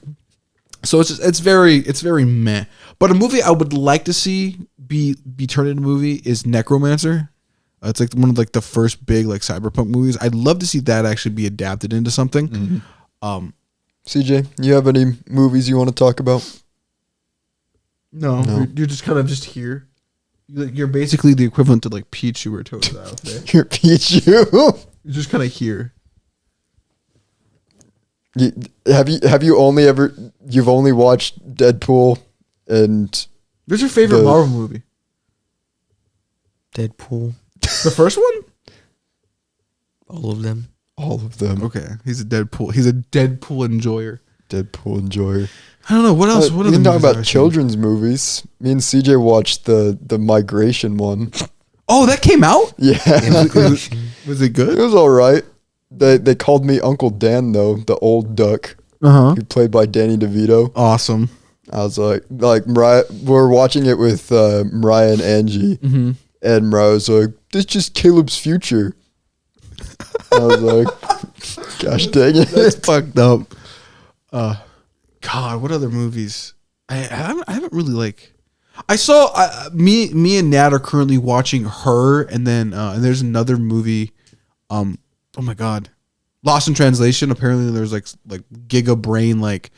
So it's very meh. But a movie I would like to see be turned into a movie is Necromancer. It's like one of like the first big like cyberpunk movies. I'd love to see that actually be adapted into something. CJ, you have any movies you want to talk about? No. You're just kind of just here. You're basically the equivalent to like Pichu or Totodile today. You're Pichu. You're just kind of here. You've only watched Deadpool and What's your favorite Marvel movie? Deadpool. The first one? All of them. All of them. Okay. He's a Deadpool enjoyer. Deadpool enjoyer. I don't know. What else? What we other can talk movies about have I seen? children's movies. Me and CJ watched the migration one. Oh, that came out? Yeah. Was it good? It was all right. They called me Uncle Dan, though, the old duck. Uh-huh. Played by Danny DeVito. Awesome. I was like Mariah, we're watching it with Mariah and Angie. Mm-hmm. And Mariah was like, this is just Caleb's future. I was like, gosh dang it. That's fucked up. God, what other movies? I haven't really like. I saw me and Nat are currently watching Her, and then and there's another movie. Oh my god, Lost in Translation. Apparently, there's like giga brain like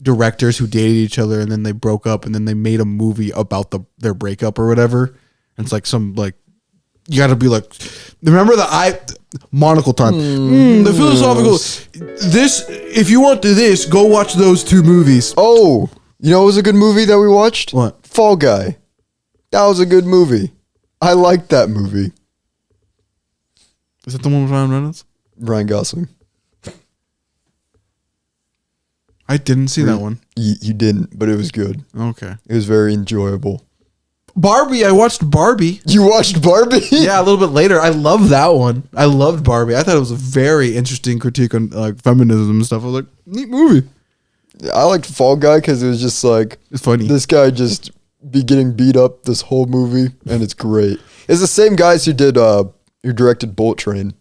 directors who dated each other, and then they broke up, and then they made a movie about their breakup or whatever. And it's like some like you got to be like, remember the monocle time. The philosophical. This, if you want to this, go watch those two movies. Oh, you know, it was a good movie that we watched. What? Fall Guy. That was a good movie. I liked that movie. Is that the one with Ryan Reynolds? Ryan Gosling. I didn't see that one. You didn't, but it was good. Okay. It was very enjoyable. Barbie. I watched Barbie. You watched Barbie? Yeah, a little bit later. I love that one. I loved Barbie. I thought it was a very interesting critique on like feminism and stuff. I was like, neat movie. I liked Fall Guy because it was just like, It's funny. this guy just be getting beat up this whole movie, and it's great. It's the same guys who directed Bullet Train.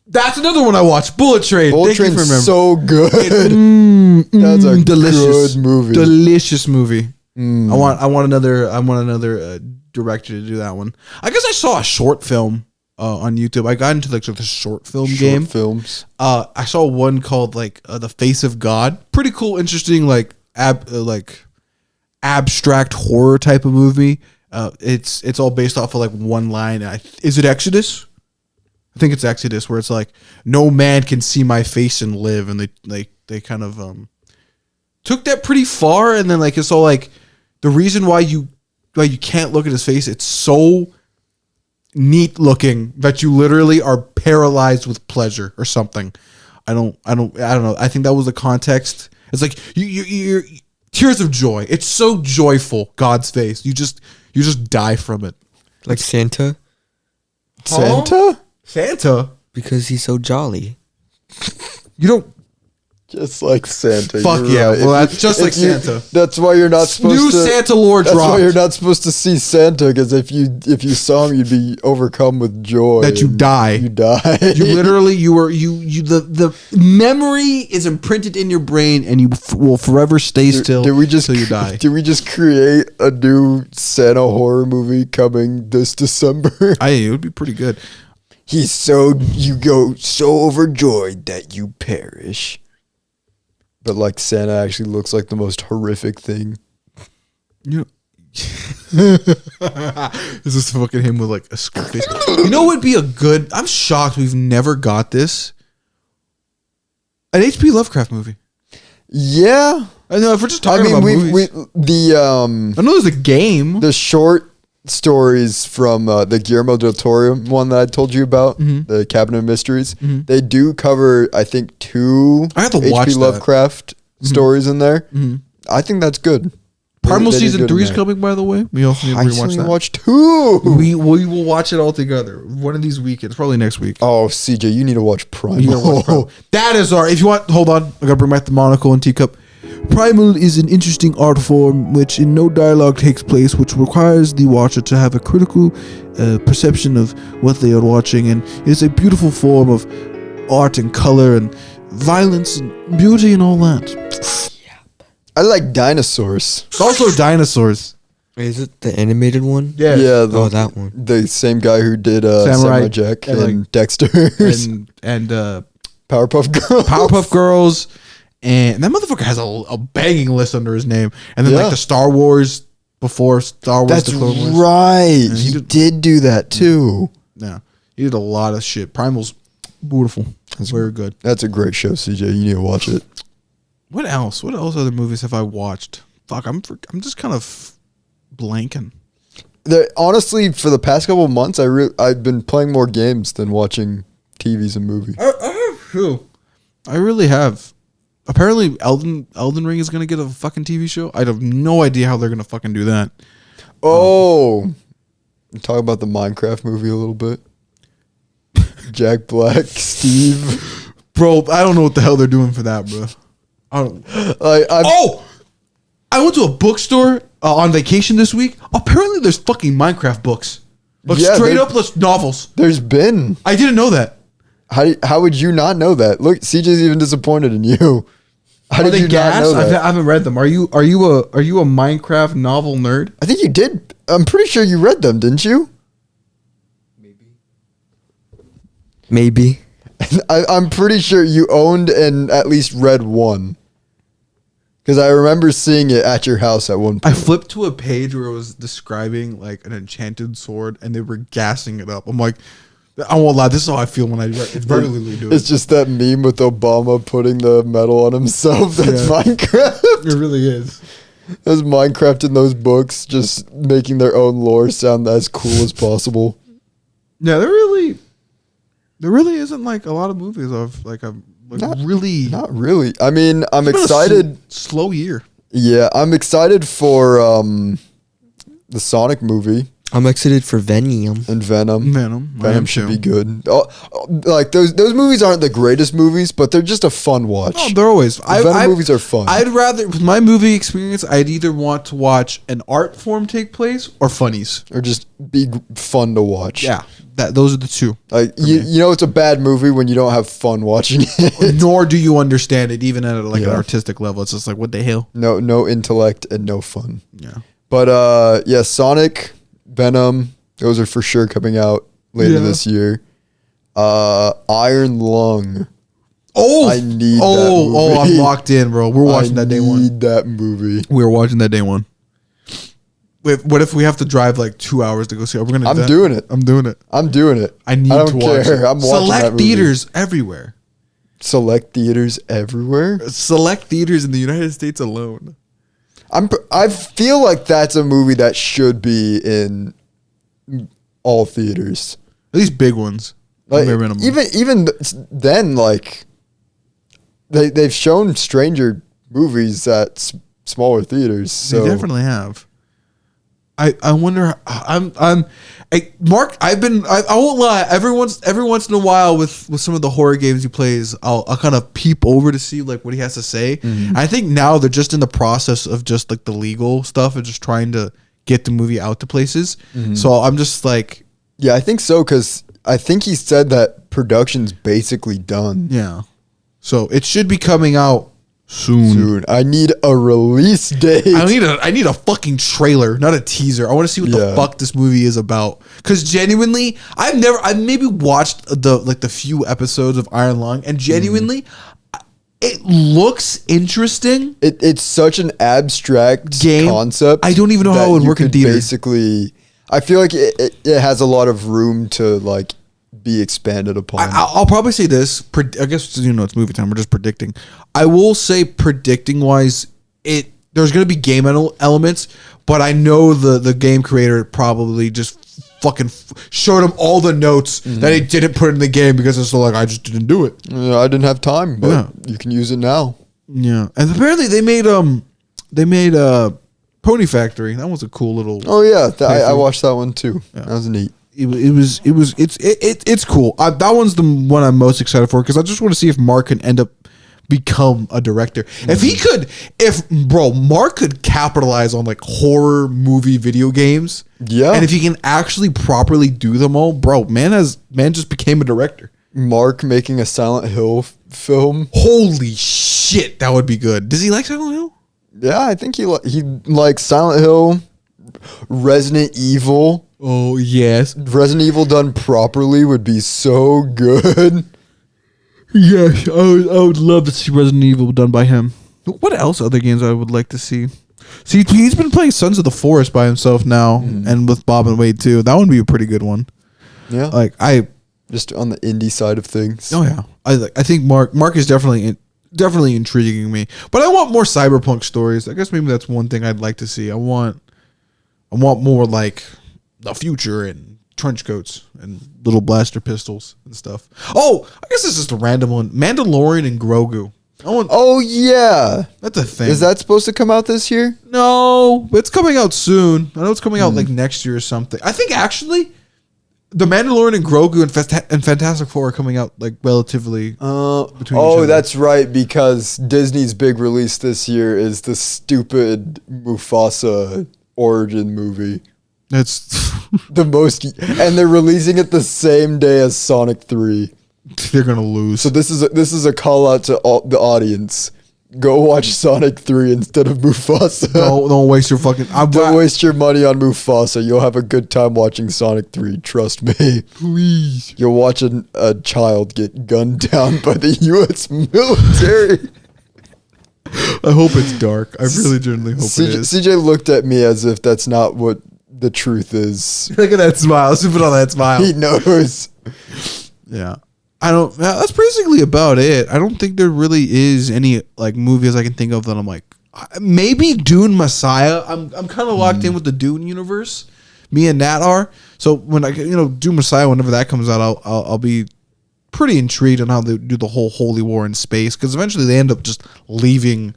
That's another one I watched. Bullet Train. Bullet Thank you for Train's remembering. so good. That's a delicious good movie. Delicious movie. I want another director to do that one. I guess I saw a short film on YouTube. I got into like the short film Short game. films. I saw one called like The Face of God. Pretty cool, interesting, like abstract horror type of movie. It's all based off of like one line. Is it Exodus? I think it's Exodus, where it's like no man can see my face and live, and they kind of took that pretty far, and then like it's all like the reason why you can't look at his face. It's so neat looking that you literally are paralyzed with pleasure or something. I don't know. I think that was the context. It's like you're tears of joy. It's so joyful. God's face. You just die from it. Like Santa, Santa, because he's so jolly. you don't. Just like Santa. Fuck you're yeah. right. Well, that's just like Santa. That's why you're not supposed New to. Santa lore That's dropped. why you're not supposed to see Santa, because if you saw him, you'd be overcome with joy. That you and die. You die. You literally, the memory is imprinted in your brain, and you will forever stay still Did we just till you die. Did we just create a new Santa horror movie coming this December? It would be pretty good. You go so overjoyed that you perish. But like Santa actually looks like the most horrific thing. You know, this is fucking him with like a skull face. You know what would be a good? I'm shocked we've never got this. An H.P. Lovecraft movie. Yeah, I know if we're just talking about movies. I know there's a game. The short stories from the Guillermo del Toro one that I told you about, the Cabinet of Mysteries. They do cover, I think, 2 I have to watch H.P. that. Lovecraft stories in there. I think that's good. Primal They did season good 3 in is there. coming, by the way. We also need to I rewatch only that. watched 2. We will watch it all together one of these weekends, probably next week. Oh, CJ, you need to watch Primal. You gotta watch Primal. That is our. If you want, hold on. I gotta bring back the monocle and teacup. Primal is an interesting art form which in no dialogue takes place, which requires the watcher to have a critical perception of what they are watching, and it's a beautiful form of art and color and violence and beauty and all that. I like dinosaurs. It's also dinosaurs. Wait, is it the animated one? Yeah. Oh, that one. The same guy who did Samurai Samurai Jack and, and like, Dexter And Powerpuff Girls. Powerpuff Girls. And that motherfucker has a banging list under his name. And then like the Star Wars before Star Wars. That's the Clone Wars. right. he He did do that too. Yeah. He did a lot of shit. Primal's beautiful. It's very good. That's a great show, CJ. You need to watch it. What else? What else other movies have I watched? Fuck, I'm just kind of blanking. Honestly, for the past couple of months, I've been playing more games than watching TVs and movies. I really have. Apparently, Elden Ring is gonna get a fucking TV show. I have no idea how they're gonna fucking do that. Oh, talk about the Minecraft movie a little bit. Jack Black, Steve. Bro, I don't know what the hell they're doing for that, bro. I don't. I went to a bookstore on vacation this week. Apparently, there's fucking Minecraft books. Like straight up novels. There's been. I didn't know that. How would you not know that? Look, CJ's even disappointed in you. How Are did they you gas? not know that? I haven't read them. Are you a Minecraft novel nerd? I think you did. I'm pretty sure you read them, didn't you? Maybe. I'm pretty sure you owned and at least read one. Because I remember seeing it at your house at one point. I flipped to a page where it was describing like an enchanted sword, and they were gassing it up. I'm like, I won't lie. This is how I feel when I regularly do it. It's just that meme with Obama putting the medal on himself. That's Minecraft. It really is. There's Minecraft in those books, just making their own lore sound as cool as possible. Yeah, there really isn't like a lot of movies of like Not really. I mean, I'm It's been a excited. slow year. Yeah, I'm excited for the Sonic movie I'm excited for Venom. and Venom. Venom. Venom should be good. Like those movies aren't the greatest movies, but they're just a fun watch. No, they're always. Venom movies are fun. I'd rather, with my movie experience, I'd either want to watch an art form take place or funnies. or just be fun to watch. Yeah, those are the two. Like you know, it's a bad movie when you don't have fun watching it. Nor do you understand it, even at like an Yeah. artistic level. It's just like, what the hell? No intellect and no fun. Yeah. But yeah, Sonic, Venom, those are for sure coming out later this year. Iron Lung. Oh, I need that oh, I'm movie. locked in, bro. We're watching that day one. I need that movie. We're watching that day one. Wait, what if we have to drive like 2 hours to go see it? We're gonna. I'm doing it. I'm doing it. I'm doing it. I need don't to watch care. it. I'm watching Select that movie. theaters everywhere. Select theaters everywhere. Select theaters in the United States alone. I feel like that's a movie that should be in all theaters. At least big ones. Like, Bare minimum. even then, like they've shown stranger movies at smaller theaters. So They definitely have. I wonder. Mark. I won't lie. Every once in a while, with some of the horror games he plays, I'll kind of peep over to see like what he has to say. Mm-hmm. I think now they're just in the process of just like the legal stuff and just trying to get the movie out to places. Mm-hmm. So I'm just like, yeah, I think so because I think he said that production's basically done. yeah. So it should be coming out soon. I need a release date. I need a fucking trailer, not a teaser. I want to see what the fuck this movie is about. Because genuinely, I've maybe watched the few episodes of Iron Lung, and genuinely, it looks interesting. It's such an abstract Game. concept. I don't even know how that it would you work in could theater. Basically, I feel like it has a lot of room to like be expanded upon. I'll probably say this. I guess it's movie time. We're just predicting. I will say, predicting wise, there's going to be game elements, but I know the game creator probably just fucking showed him all the notes that he didn't put in the game because it's like I just didn't do it. Yeah, I didn't have time, but you can use it now. Yeah, and apparently they made Pony Factory. That was a cool little. Oh yeah, I watched that one too. Yeah. That was neat. It's cool. That one's the one I'm most excited for because I just want to see if Mark can end up become a director. If Mark could capitalize on like horror movie video games. Yeah. And if he can actually properly do them all, bro, man just became a director. Mark making a Silent Hill film. Holy shit, that would be good. Does he like Silent Hill? Yeah, I think he likes Silent Hill, Resident Evil. Oh, yes. Resident Evil done properly would be so good. Yes, I would love to see Resident Evil done by him. What else other games I would like to see? See, he's been playing Sons of the Forest by himself now, and with Bob and Wade too. That would be a pretty good one. Yeah, like just on the indie side of things. Oh yeah, I think Mark is definitely intriguing me. But I want more cyberpunk stories. I guess maybe that's one thing I'd like to see. I want more like the future and trench coats and little blaster pistols and stuff. Oh, I guess this is just a random one. Mandalorian and Grogu. Oh yeah, that's a thing. Is that supposed to come out this year? No, it's coming out soon. I know it's coming out like next year or something. I think actually, the Mandalorian and Grogu and Fantastic Four are coming out like relatively between each other. That's right, because Disney's big release this year is the stupid Mufasa origin movie. That's the most, and they're releasing it the same day as Sonic 3. They're gonna lose. So this is a call out to all the audience. Go watch Sonic 3 instead of Mufasa. Don't waste your fucking. Don't waste your money on Mufasa. You'll have a good time watching Sonic 3. Trust me. Please. You'll watch a child get gunned down by the U.S. military. I hope it's dark. I really genuinely hope it is. CJ looked at me as if that's not what the truth is. Look at that smile. Zoom in on that smile. He knows. Yeah. That's basically about it. I don't think there really is any like movies I can think of that I'm like, maybe Dune Messiah. I'm kind of locked in with the Dune universe. Me and Nat are. So when Dune Messiah, whenever that comes out, I'll be pretty intrigued on how they do the whole holy war in space, because eventually they end up just leaving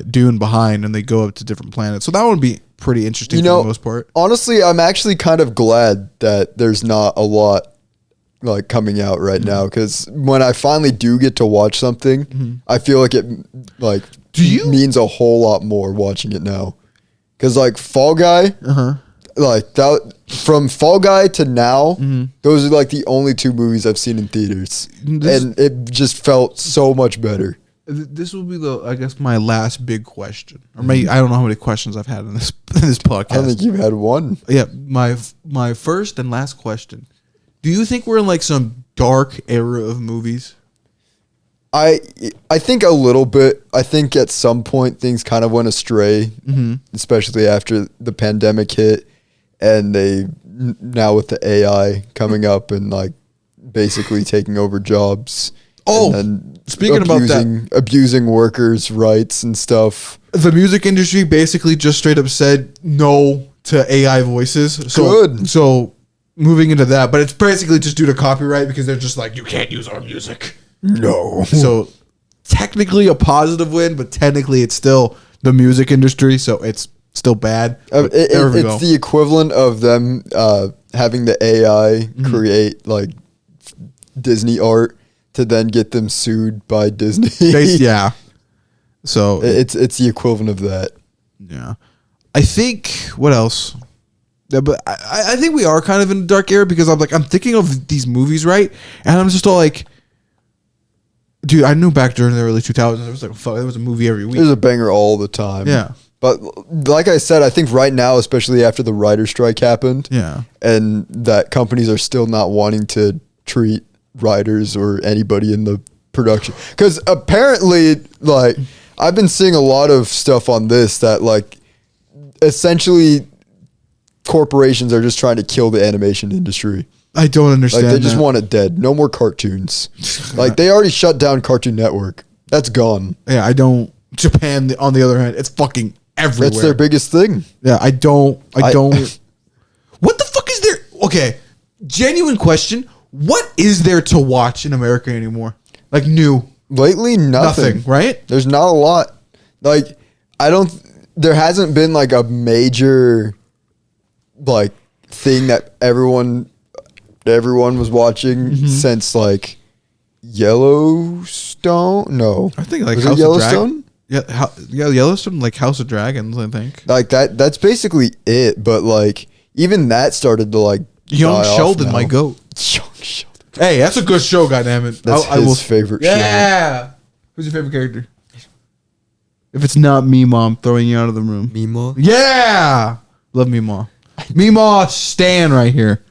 Dune behind and they go up to different planets. So that would be pretty interesting for the most part. Honestly, I'm actually kind of glad that there's not a lot like coming out right now, because when I finally do get to watch something, I feel like it like means a whole lot more watching it now. Because like Fall Guy, like that, from Fall Guy to now, those are like the only two movies I've seen in theaters, and it just felt so much better. This will be my last big question, or maybe I don't know how many questions I've had in this podcast. I don't think you've had one. Yeah, my first and last question. Do you think we're in like some dark era of movies? I think a little bit. I think at some point things kind of went astray, especially after the pandemic hit, and now with the AI coming up and like basically taking over jobs. Oh, and speaking about that, abusing workers' rights and stuff. The music industry basically just straight up said no to AI voices. So moving into that, but it's basically just due to copyright because they're just like, you can't use our music. No. So technically a positive win, but technically it's still the music industry, so it's still bad. It's the equivalent of them having the AI create like Disney art to then get them sued by Disney. Yeah. So it's the equivalent of that. Yeah. I think what else? Yeah, but I think we are kind of in a dark era because I'm thinking of these movies, right? And I'm just all like, dude, I knew back during the early 2000s, it was like, fuck, there was a movie every week. There's a banger all the time. Yeah. But like I said, I think right now, especially after the writer's strike happened, and that companies are still not wanting to treat writers or anybody in the production. Because apparently, like, I've been seeing a lot of stuff on this that, like, essentially corporations are just trying to kill the animation industry. I don't understand. Like, they just want it dead. No more cartoons. Like, they already shut down Cartoon Network. That's gone. Yeah, I don't. Japan, on the other hand, it's fucking everywhere. That's their biggest thing. Yeah, I don't. What the fuck is there? Okay, genuine question. What is there to watch in America anymore? Like new? Lately, nothing. Right? There's not a lot. Like, there hasn't been like a major like thing that everyone was watching since like Yellowstone. No, I think like was House it Yellowstone? Yellowstone, like House of Dragons. I think like that's basically it. But like even that started to like Young Sheldon, my goat. Young Sheldon. Hey, that's a good show, goddammit. That's his favorite show. Yeah. Who's your favorite character? If it's not Meemaw, I'm throwing you out of the room. Meemaw? Yeah. Love Meemaw. Meemaw, stand right here.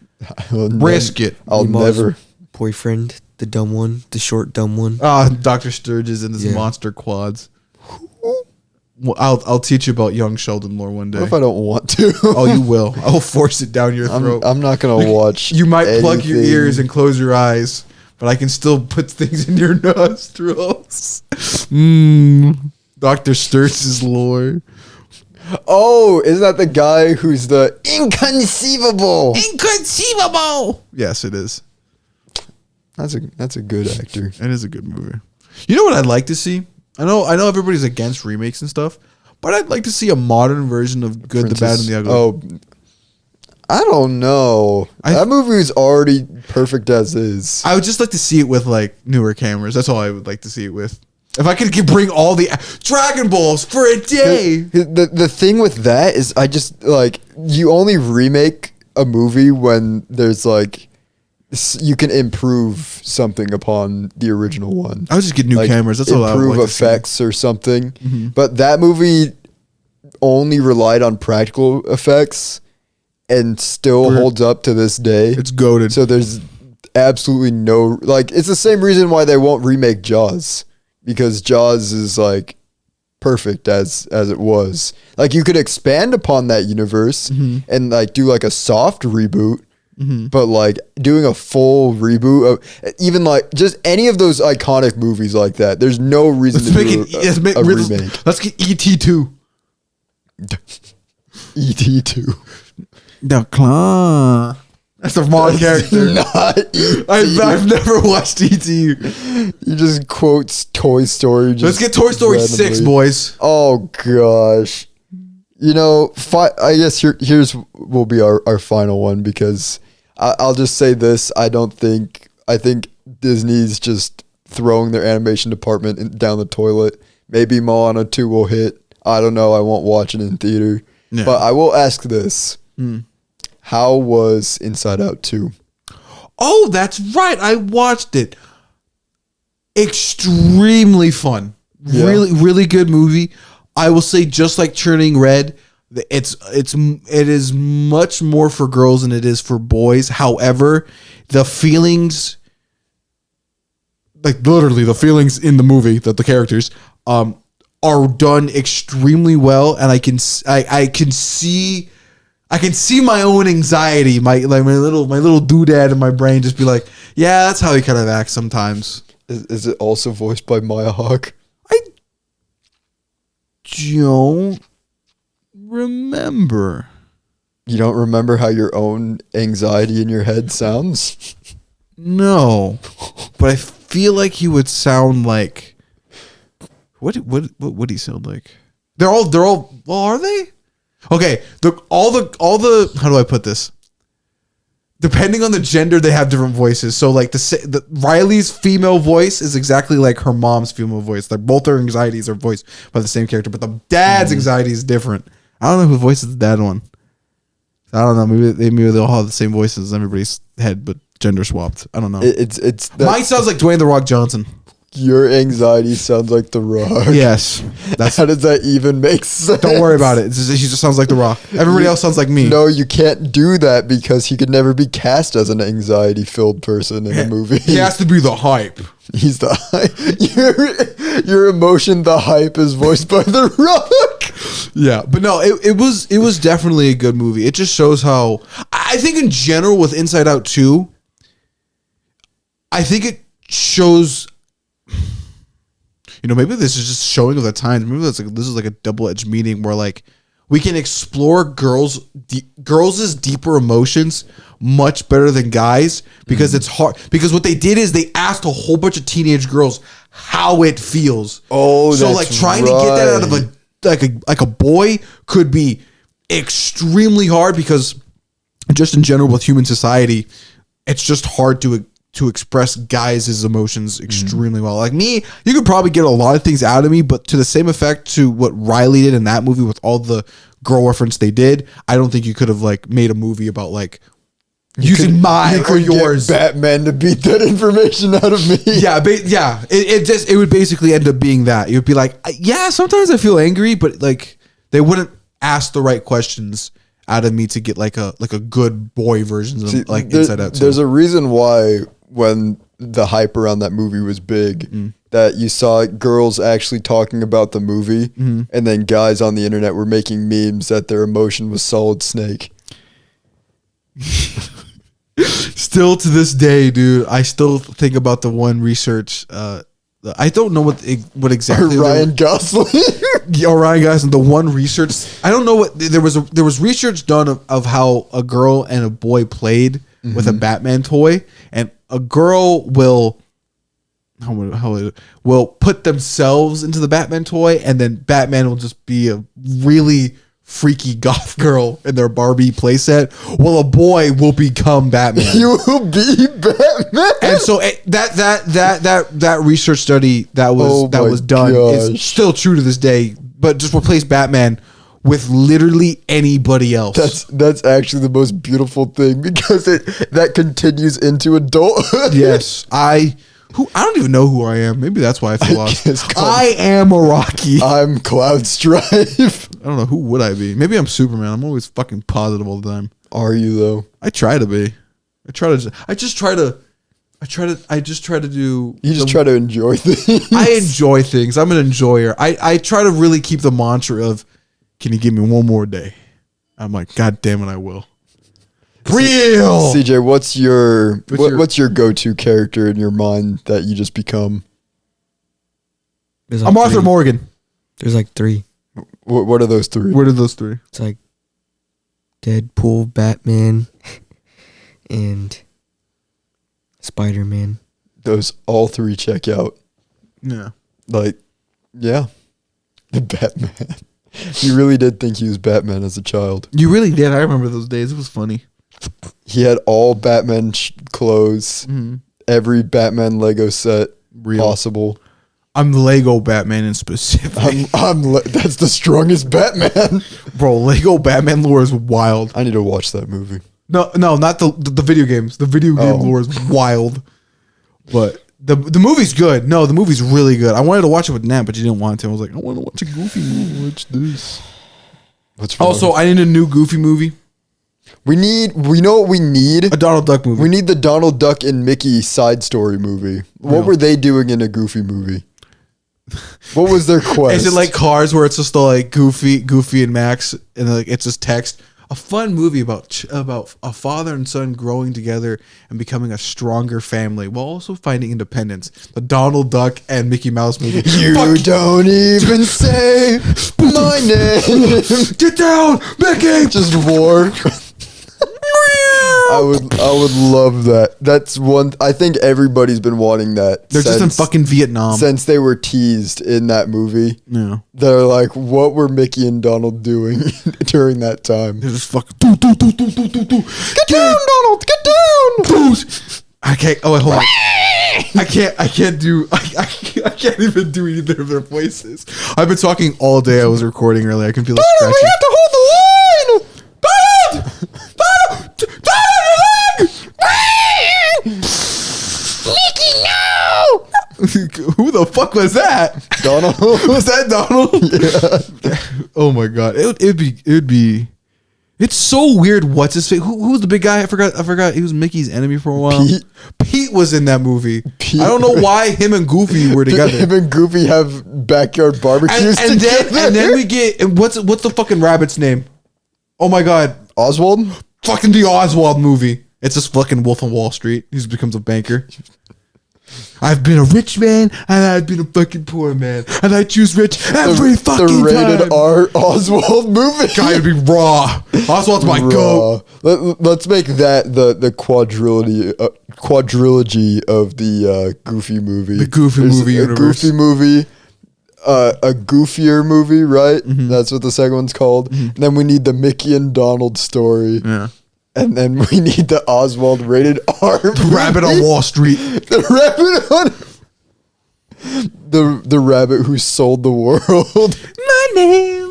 Risk it. I'll Meemaw's never. boyfriend, the dumb one, the short dumb one. Dr. Sturges and his monster quads. Well, I'll teach you about young Sheldon lore one day. What if I don't want to? Oh, you will. I will force it down your throat. I'm not gonna watch. You might plug your ears and close your eyes, but I can still put things in your nostrils. Dr. Sturges' lore. Oh, isn't that the guy who's the inconceivable? Inconceivable. Yes, it is. That's a good actor. It is a good movie. You know what I'd like to see? I know everybody's against remakes and stuff, but I'd like to see a modern version of Good, the Bad, and the Ugly. Oh, I don't know. That movie is already perfect as is. I would just like to see it with like newer cameras. That's all I would like to see it with. If I could bring all the Dragon Balls for a day. The thing with that is I just like you only remake a movie when there's like you can improve something upon the original one. I would just get new cameras. That's all I would improve like effects or something. But that movie only relied on practical effects and still holds up to this day. It's goated. So there's absolutely no like. It's the same reason why they won't remake Jaws, because Jaws is like perfect as it was. Like you could expand upon that universe and like do like a soft reboot. But like doing a full reboot of even like just any of those iconic movies like that, there's no reason to do a remake. Let's get ET2. ET2. The Claw. That's a wrong character. Not E.T. I've never watched ET. You just quotes Toy Story. Let's get Toy Story randomly. 6, boys. Oh gosh. You know, I guess here's will be our final one, because I'll just say this. I think Disney's just throwing their animation department down the toilet. Maybe Moana 2 will hit. I don't know. I won't watch it in theater. Yeah. But I will ask this. How was Inside Out 2? Oh, that's right. I watched it. Extremely fun. Yeah. Really, really good movie. I will say, just like Turning Red, it is much more for girls than it is for boys. However, the feelings, like literally the feelings in the movie, that the characters are done extremely well, and I can see my own anxiety, my little doodad in my brain just be like, yeah, that's how he kind of acts sometimes. Is it also voiced by Maya Hawke? I don't remember. You don't remember how your own anxiety in your head sounds? No, but I feel like he would sound like what would he sound like? They're all well, are they? Okay, all the how do I put this? Depending on the gender, they have different voices. So like the Riley's female voice is exactly like her mom's female voice. Like both their anxieties are voiced by the same character, but the dad's anxiety is different. I don't know who voices the dad one. I don't know. Maybe they all have the same voices in everybody's head, but gender swapped. I don't know. Mine sounds like Dwayne The Rock Johnson. Your anxiety sounds like The Rock. Yes. How does that even make sense? Don't worry about it. He just sounds like The Rock. Everybody else sounds like me. No, you can't do that because he could never be cast as an anxiety-filled person in a movie. He has to be the hype. He's the hype. Your emotion, the hype, is voiced by The Rock. Yeah, but no, it was definitely a good movie. It just shows how, I think in general with Inside Out 2, I think it shows, maybe this is just showing of the times. Maybe this is like a double-edged meaning where like we can explore girls' deeper emotions much better than guys because it's hard. Because what they did is they asked a whole bunch of teenage girls how it feels. Oh, so like trying to get that out of a boy could be extremely hard because just in general with human society, it's just hard to express guys' emotions extremely well. Like me, you could probably get a lot of things out of me, but to the same effect to what Riley did in that movie with all the girl reference they did, I don't think you could have like made a movie about like using mine or yours. Batman to beat that information out of me. Yeah, it would basically end up being that. It would be like, yeah, sometimes I feel angry, but like they wouldn't ask the right questions out of me to get like a good boy version of like Inside Out 2. There's a reason why when the hype around that movie was big, that you saw girls actually talking about the movie, and then guys on the internet were making memes that their emotion was Solid Snake. Still to this day, dude, I still think about the one research. I don't know what exactly. Ryan Gosling. Yeah, Ryan Gosling. The one research. I don't know what there was research done of how a girl and a boy played with a Batman toy, and a girl will put themselves into the Batman toy, and then Batman will just be a really freaky goth girl in their Barbie playset. Well, a boy will become Batman. You will be Batman. And so that research study that was done is still true to this day, but just replace Batman with literally anybody else. That's actually the most beautiful thing because that continues into adulthood. Yes, I don't even know who I am. Maybe that's why I feel lost. I am a Rocky. I'm Cloud Strife. I don't know, who would I be? Maybe I'm Superman. I'm always fucking positive all the time. Are you though? I try to be. I just try to do. You just try to enjoy things. I enjoy things. I'm an enjoyer. I try to really keep the mantra of, can you give me one more day? I'm like, God damn it, I will. Real. CJ, what's your go-to character in your mind that you just become? I'm Arthur Morgan. There's like 3. What are those 3? What are those 3? It's like Deadpool, Batman, and Spider-Man. Those all 3 check out. Yeah. Like, yeah. The Batman. You really did think he was Batman as a child. You really did. I remember those days. It was funny. He had all Batman clothes, every Batman Lego set possible. I'm Lego Batman in specific. That's the strongest Batman. Bro, Lego Batman lore is wild. I need to watch that movie. No, not the video games. The video game lore is wild. But the movie's good. No, the movie's really good. I wanted to watch it with Nat, but you didn't want to. I was like, I want to watch a goofy movie. Watch this. What's wrong? Also, I need a new Goofy movie. We know what we need? A Donald Duck movie. We need the Donald Duck and Mickey side story movie. What were they doing in a Goofy movie? What was their quest? Is it like Cars where it's just like Goofy and Max, and like it's just text? A fun movie about a father and son growing together and becoming a stronger family while also finding independence. The Donald Duck and Mickey Mouse movie. You don't even say my name. Get down, Mickey. Just war. I would love that. That's one. I think everybody's been wanting that. They're just in fucking Vietnam since they were teased in that movie. Yeah, they're like, what were Mickey and Donald doing during that time? They're just fucking do. Get down, Donald. Get down. I can't. Oh wait, hold on. I can't even do either of their voices. I've been talking all day. I was recording earlier. I can feel it scratching. We have to hold the line. Mickey, no! Who the fuck was that? Donald. Was that Donald? Yeah. Oh my god. It'd be. It's so weird. What's his face? Who's the big guy? I forgot. He was Mickey's enemy for a while. Pete was in that movie. I don't know why him and Goofy were together. Him and Goofy have backyard barbecues together. And then we get. And what's the fucking rabbit's name? Oh my god. Oswald? Fucking the Oswald movie. It's just fucking Wolf on Wall Street. He just becomes a banker. I've been a rich man and I've been a fucking poor man, and I choose rich every fucking time. The rated R Oswald movie. Gotta be raw. Oswald's my goat. Let's make that the quadrilogy of the Goofy movie. The Goofy movie universe. A Goofy movie. A goofier movie, right? Mm-hmm. That's what the second one's called. Mm-hmm. And then we need the Mickey and Donald story. Yeah. And then we need the Oswald rated R. The rabbit on Wall Street. The rabbit on the rabbit who sold the world. My name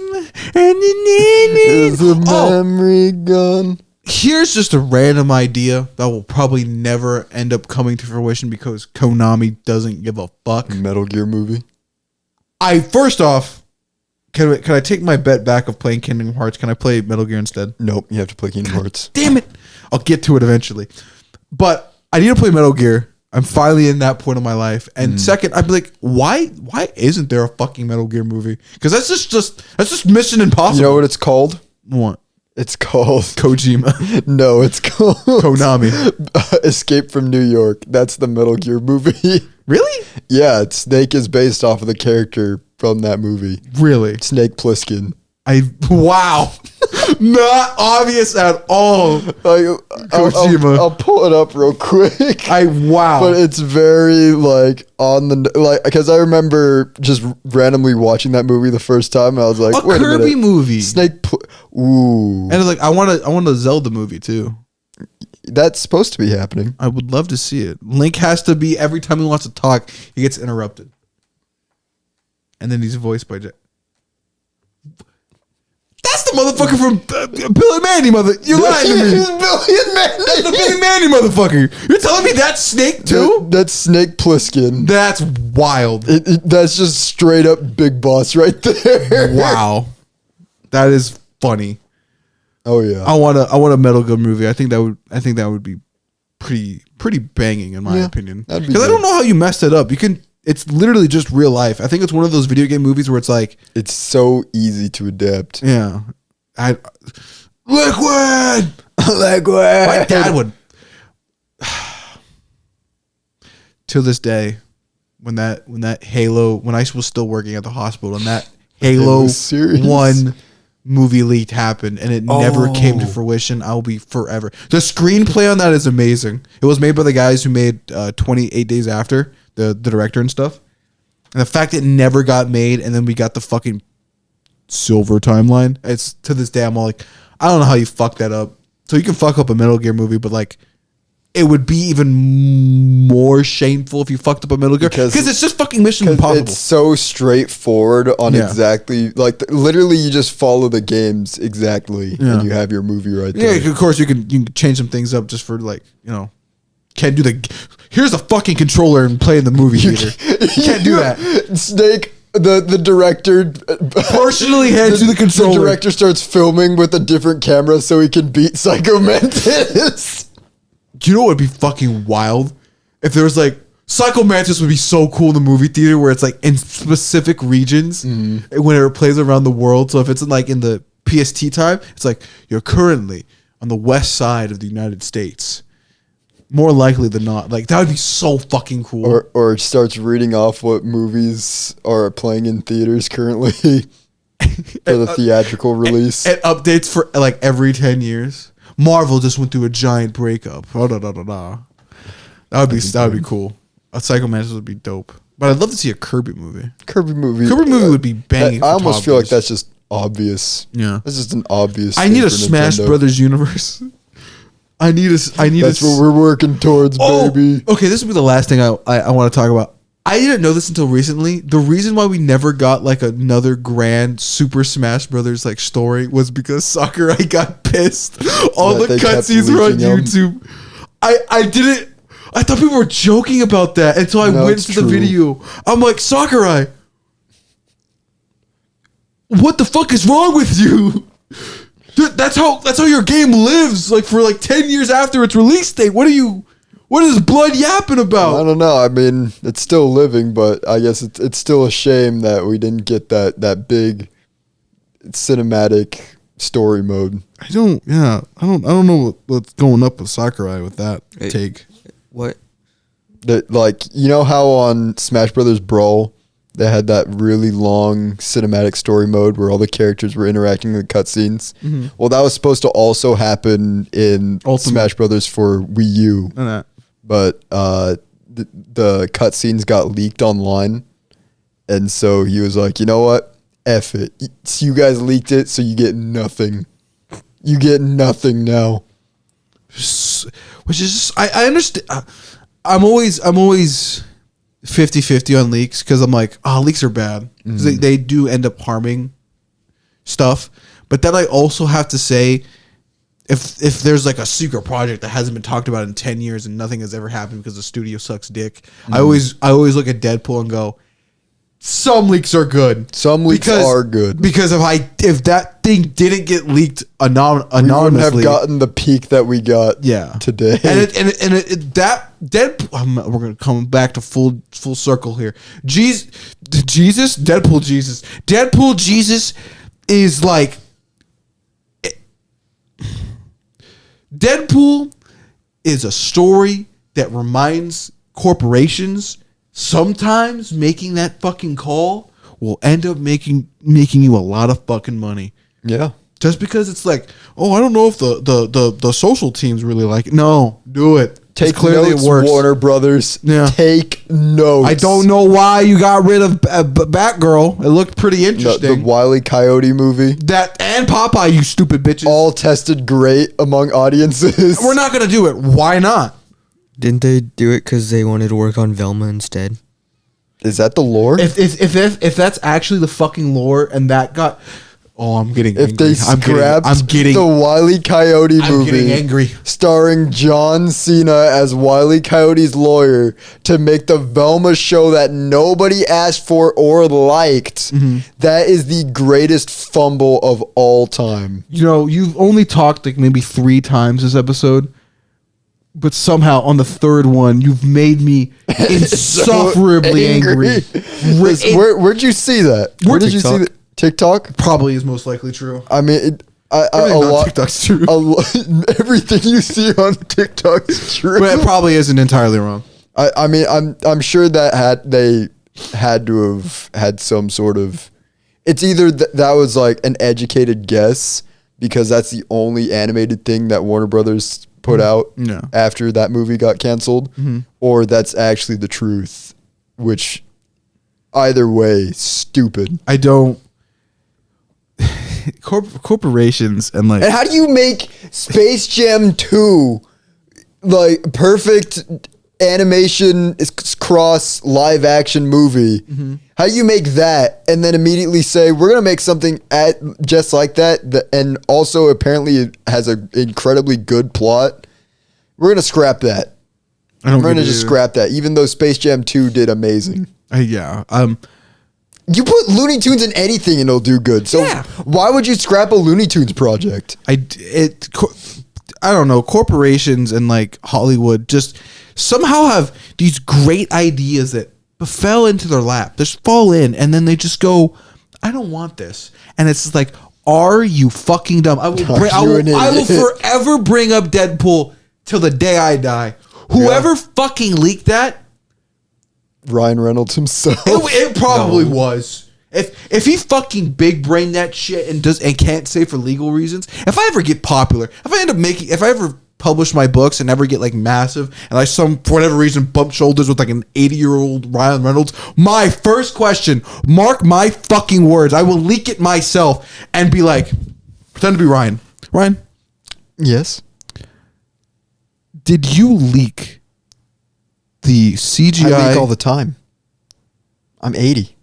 is a memory gun. Here's just a random idea that will probably never end up coming to fruition because Konami doesn't give a fuck. Metal Gear movie. First off, can I take my bet back of playing Kingdom Hearts? Can I play Metal Gear instead? Nope, you have to play Kingdom Hearts. Damn it. I'll get to it eventually. But I need to play Metal Gear. I'm finally in that point of my life. And second, I'd be like, why isn't there a fucking Metal Gear movie? Because that's just Mission Impossible. You know what it's called? What? It's called Kojima. No, it's called Konami. Escape from New York. That's the Metal Gear movie. Really? Yeah, Snake is based off of the character from that movie. Really? Snake Plissken. Wow. Not obvious at all. Kojima. I'll pull it up real quick. Wow. But it's very on the because I remember just randomly watching that movie the first time and I was like, wait a Kirby movie. Ooh. And I want a Zelda movie too. That's supposed to be happening. I would love to see it. Link has to be every time he wants to talk, he gets interrupted. And then he's voiced by That's the motherfucker from Bill and Mandy, mother. You're lying to me. Bill and Mandy. That's the Bill and Mandy motherfucker. You're telling me that's Snake too? That's Snake Plissken. That's wild. That's just straight up Big Boss right there. Wow. That is funny. Oh yeah. I want a Metal Gear movie. I think that would be pretty banging in my opinion. Because I don't know how you messed it up. It's literally just real life. I think it's one of those video game movies where it's like it's so easy to adapt. Yeah. Liquid. My dad would to this day when that Halo, when I was still working at the hospital and that Halo 1 movie leak happened and it never came to fruition, I'll be forever. The screenplay on that is amazing. It was made by the guys who made 28 Days After, the director and stuff. And the fact it never got made and then we got the fucking silver timeline, it's to this day I'm all like, I don't know how you fucked that up. So you can fuck up a Metal Gear movie, but like it would be even more shameful if you fucked up a Metal Gear because it's just fucking Mission Impossible. It's so straightforward on exactly literally you just follow the games exactly and you have your movie right there. Yeah, of course you can change some things up just for can't do here's a fucking controller and play in the movie theater. You can't do that. Snake the director Personally hands you the controller. The director starts filming with a different camera so he can beat Psycho Mantis. You know what would be fucking wild? If there was like Psycho Mantis would be so cool in the movie theater where it's like in specific regions when it plays around the world. So if it's like in the PST time, it's like you're currently on the west side of the United States. More likely than not. Like that would be so fucking cool. Or it starts reading off what movies are playing in theaters currently for the theatrical release. And updates for like every 10 years. Marvel just went through a giant breakup. Oh, da, da, da, da. That would be cool. A Psycho Mantis would be dope. But I'd love to see a Kirby movie. Kirby movie would be banging. I almost feel like that's just obvious. Yeah. That's just an obvious I need a Smash Brothers universe. I need That's what we're working towards, baby. Okay, this will be the last thing I want to talk about. I didn't know this until recently. The reason why we never got like another grand Super Smash Brothers like story was because Sakurai got pissed. All the cutscenes were on YouTube. I thought people were joking about that until I went to the video. I'm like, Sakurai, what the fuck is wrong with you? Dude, that's how your game lives. Like for like 10 years after its release date. What is Blood yapping about? I don't know. I mean, it's still living, but I guess it's still a shame that we didn't get that big cinematic story mode. I don't know what's going up with Sakurai with that take. What? Like, you know how on Smash Brothers Brawl they had that really long cinematic story mode where all the characters were interacting with cutscenes? Mm-hmm. Well, that was supposed to also happen in Smash Brothers for Wii U. But the cutscenes got leaked online. And so he was like, you know what? F it. You guys leaked it, so you get nothing. You get nothing now. Which is just, I understand. I'm always 50-50 on leaks because I'm like, leaks are bad. Because they do end up harming stuff. But then I also have to say, if there's like a secret project that hasn't been talked about in 10 years and nothing has ever happened because the studio sucks dick, I always look at Deadpool and go, some leaks are good. Some leaks are good. Because if that thing didn't get leaked anonymously, we wouldn't have gotten the peak that we got today. And that Deadpool, we're gonna come back to full circle here. Deadpool Jesus is like Deadpool is a story that reminds corporations sometimes making that fucking call will end up making you a lot of fucking money. Yeah. Just because it's like, I don't know if the social teams really like it. No, do it. Take notes, it works. Warner Brothers. Yeah. Take notes. I don't know why you got rid of Batgirl. It looked pretty interesting. The Wile E. Coyote movie. That and Popeye, you stupid bitches. All tested great among audiences. We're not going to do it. Why not? Didn't they do it because they wanted to work on Velma instead? Is that the lore? If that's actually the fucking lore and that got... I'm getting angry. If they scrapped the Wile E. Coyote movie, I'm getting angry. Starring John Cena as Wile E. Coyote's lawyer to make the Velma show that nobody asked for or liked, that is the greatest fumble of all time. You know, you've only talked like maybe 3 times this episode. But somehow on the third one, you've made me insufferably angry. Where'd you see that? Where did you see that? TikTok? Probably is most likely true. I mean, TikTok's true. Everything you see on TikTok is true. But it probably isn't entirely wrong. I mean, I'm sure that they had to have had some sort of... It's either that was like an educated guess because that's the only animated thing that Warner Brothers put out after that movie got canceled, or that's actually the truth, which either way, stupid. I don't... corporations and like... And how do you make Space Jam 2 like perfect animation cross live action movie? How do you make that and then immediately say we're gonna make something just like that and also apparently it has an incredibly good plot? We're gonna scrap that. We're gonna just scrap that, even though Space Jam 2 did amazing. You put Looney Tunes in anything and it'll do good. So why would you scrap a Looney Tunes project? I don't know. Corporations and like Hollywood just somehow have these great ideas that fell into their lap. Just fall in, and then they just go, "I don't want this." And it's like, are you fucking dumb? I will forever bring up Deadpool till the day I die. Whoever fucking leaked that. Ryan Reynolds himself. It probably was. If he fucking big brain that shit and can't say for legal reasons, if I ever get popular, if I ever publish my books and ever get like massive, and I for whatever reason bump shoulders with like an 80-year-old Ryan Reynolds, my first question, mark my fucking words, I will leak it myself and be like, pretend to be Ryan. Ryan? Yes. Did you leak the CGI? I leak all the time. I'm 80.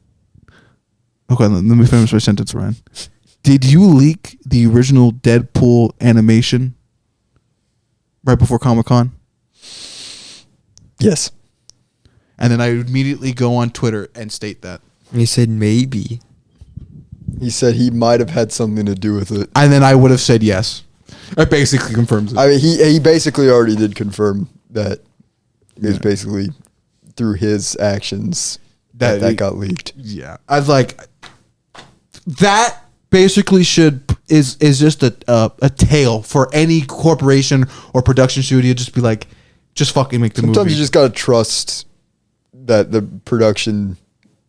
Okay, let me finish my sentence, Ryan. Did you leak the original Deadpool animation right before Comic-Con? Yes. And then I would immediately go on Twitter and state that. He said maybe. He said he might have had something to do with it. And then I would have said yes. That basically confirms it. I mean, he basically already did confirm that it was basically through his actions that got leaked. Yeah. I was like, that basically is just a tale for any corporation or production studio. Just be like, just fucking make the movie. Sometimes you just gotta trust that the production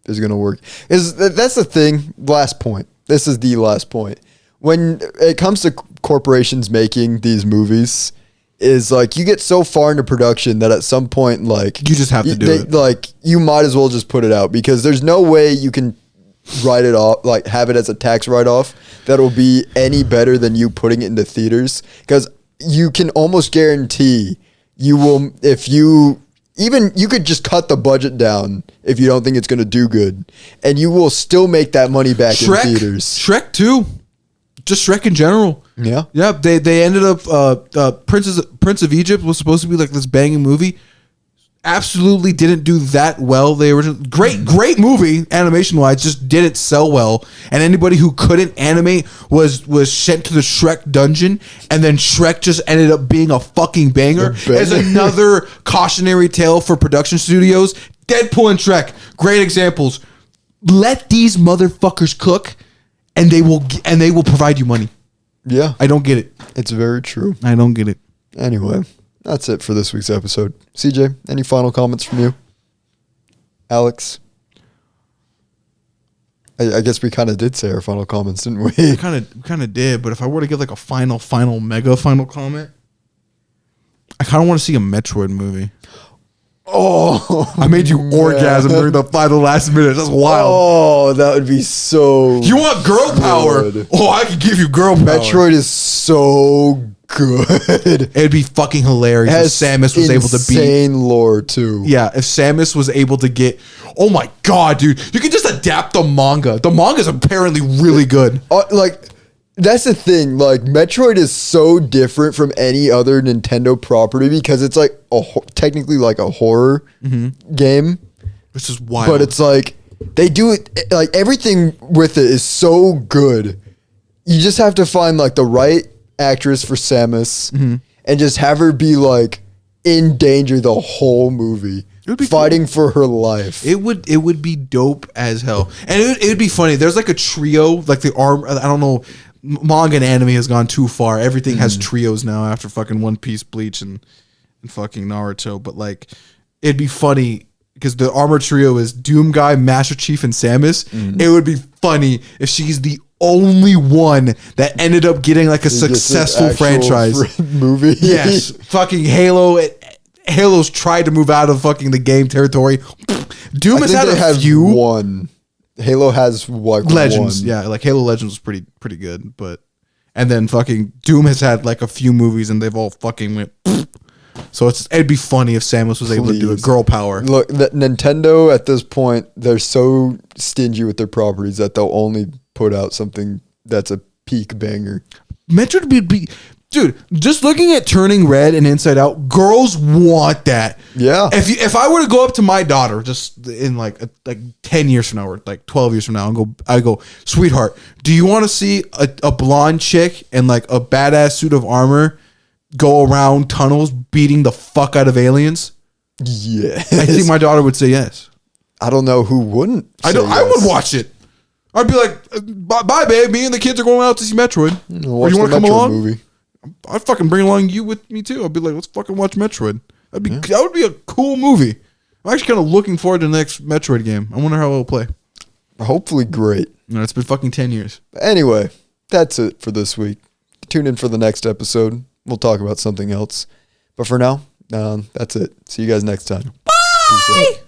is gonna work. That's the thing. Last point. This is the last point. When it comes to corporations making these movies, is like you get so far into production that at some point, like you just have to do it. Like you might as well just put it out because there's no way you can write it off, like have it as a tax write-off that'll be any better than you putting it into theaters, because you can almost guarantee you will, if you could just cut the budget down if you don't think it's going to do good, and you will still make that money back in theaters. Shrek 2. Just Shrek in general. Yeah. Yeah. They ended up Prince of Egypt was supposed to be like this banging movie. Absolutely didn't do that well. They originally great movie animation wise, just didn't sell well. And anybody who couldn't animate was sent to the Shrek dungeon, and then Shrek just ended up being a fucking banger. As another cautionary tale for production studios. Deadpool and Shrek, great examples. Let these motherfuckers cook, and they will provide you money. Yeah. I don't get it. It's very true. I don't get it. Anyway, that's it for this week's episode. CJ, any final comments from you? Alex? I guess we kind of did say our final comments, didn't we? We kind of did, but if I were to give like a final comment, I kind of want to see a Metroid movie. Oh, I made you orgasm during the final last minute. That's wild. Oh, that would be so. You want girl power? Good. Oh, I could give you girl power. Metroid is so good. It'd be fucking hilarious if Samus was able to beat. Insane lore too. Yeah, if Samus was able to get. Oh my god, dude! You can just adapt the manga. The manga is apparently really good. Like. That's the thing, like, Metroid is so different from any other Nintendo property because it's like technically like a horror game. Which is wild. But it's like, they do it, like, everything with it is so good. You just have to find, like, the right actress for Samus and just have her be, like, in danger the whole movie. Fighting for her life. It would be dope as hell. And it would be funny. There's like a trio, like the arm, I don't know, manga and anime has gone too far. Everything has trios now after fucking One Piece, Bleach, and fucking Naruto. But like, it'd be funny because the armor trio is Doom Guy, Master Chief, and Samus. It would be funny if she's the only one that ended up getting like a successful franchise movie. Yes, fucking Halo's tried to move out of fucking the game territory. Doom has had a few. One. Halo has like Legends, one. yeah, like Halo Legends was pretty good, but and then fucking Doom has had like a few movies and they've all fucking went. So it'd be funny if Samus was able to do it. Girl power. Look, Nintendo at this point, they're so stingy with their properties that they'll only put out something that's a peak banger. Metroid would be Dude, just looking at Turning Red and Inside Out, girls want that. Yeah. If I were to go up to my daughter just in like 10 years from now or like 12 years from now and I go, sweetheart, do you want to see a blonde chick in like a badass suit of armor go around tunnels beating the fuck out of aliens? Yeah. I think my daughter would say yes. I don't know who wouldn't. I would watch it. I'd be like, bye, babe. Me and the kids are going out to see Metroid. Or you want to come along? Movie. I'd fucking bring along you with me too. I'd be like, let's fucking watch Metroid. That would be a cool movie. I'm actually kind of looking forward to the next Metroid game. I wonder how it'll play. Hopefully great. No, it's been fucking 10 years. Anyway, that's it for this week. Tune in for the next episode. We'll talk about something else. But for now, that's it. See you guys next time. Bye! Peace out.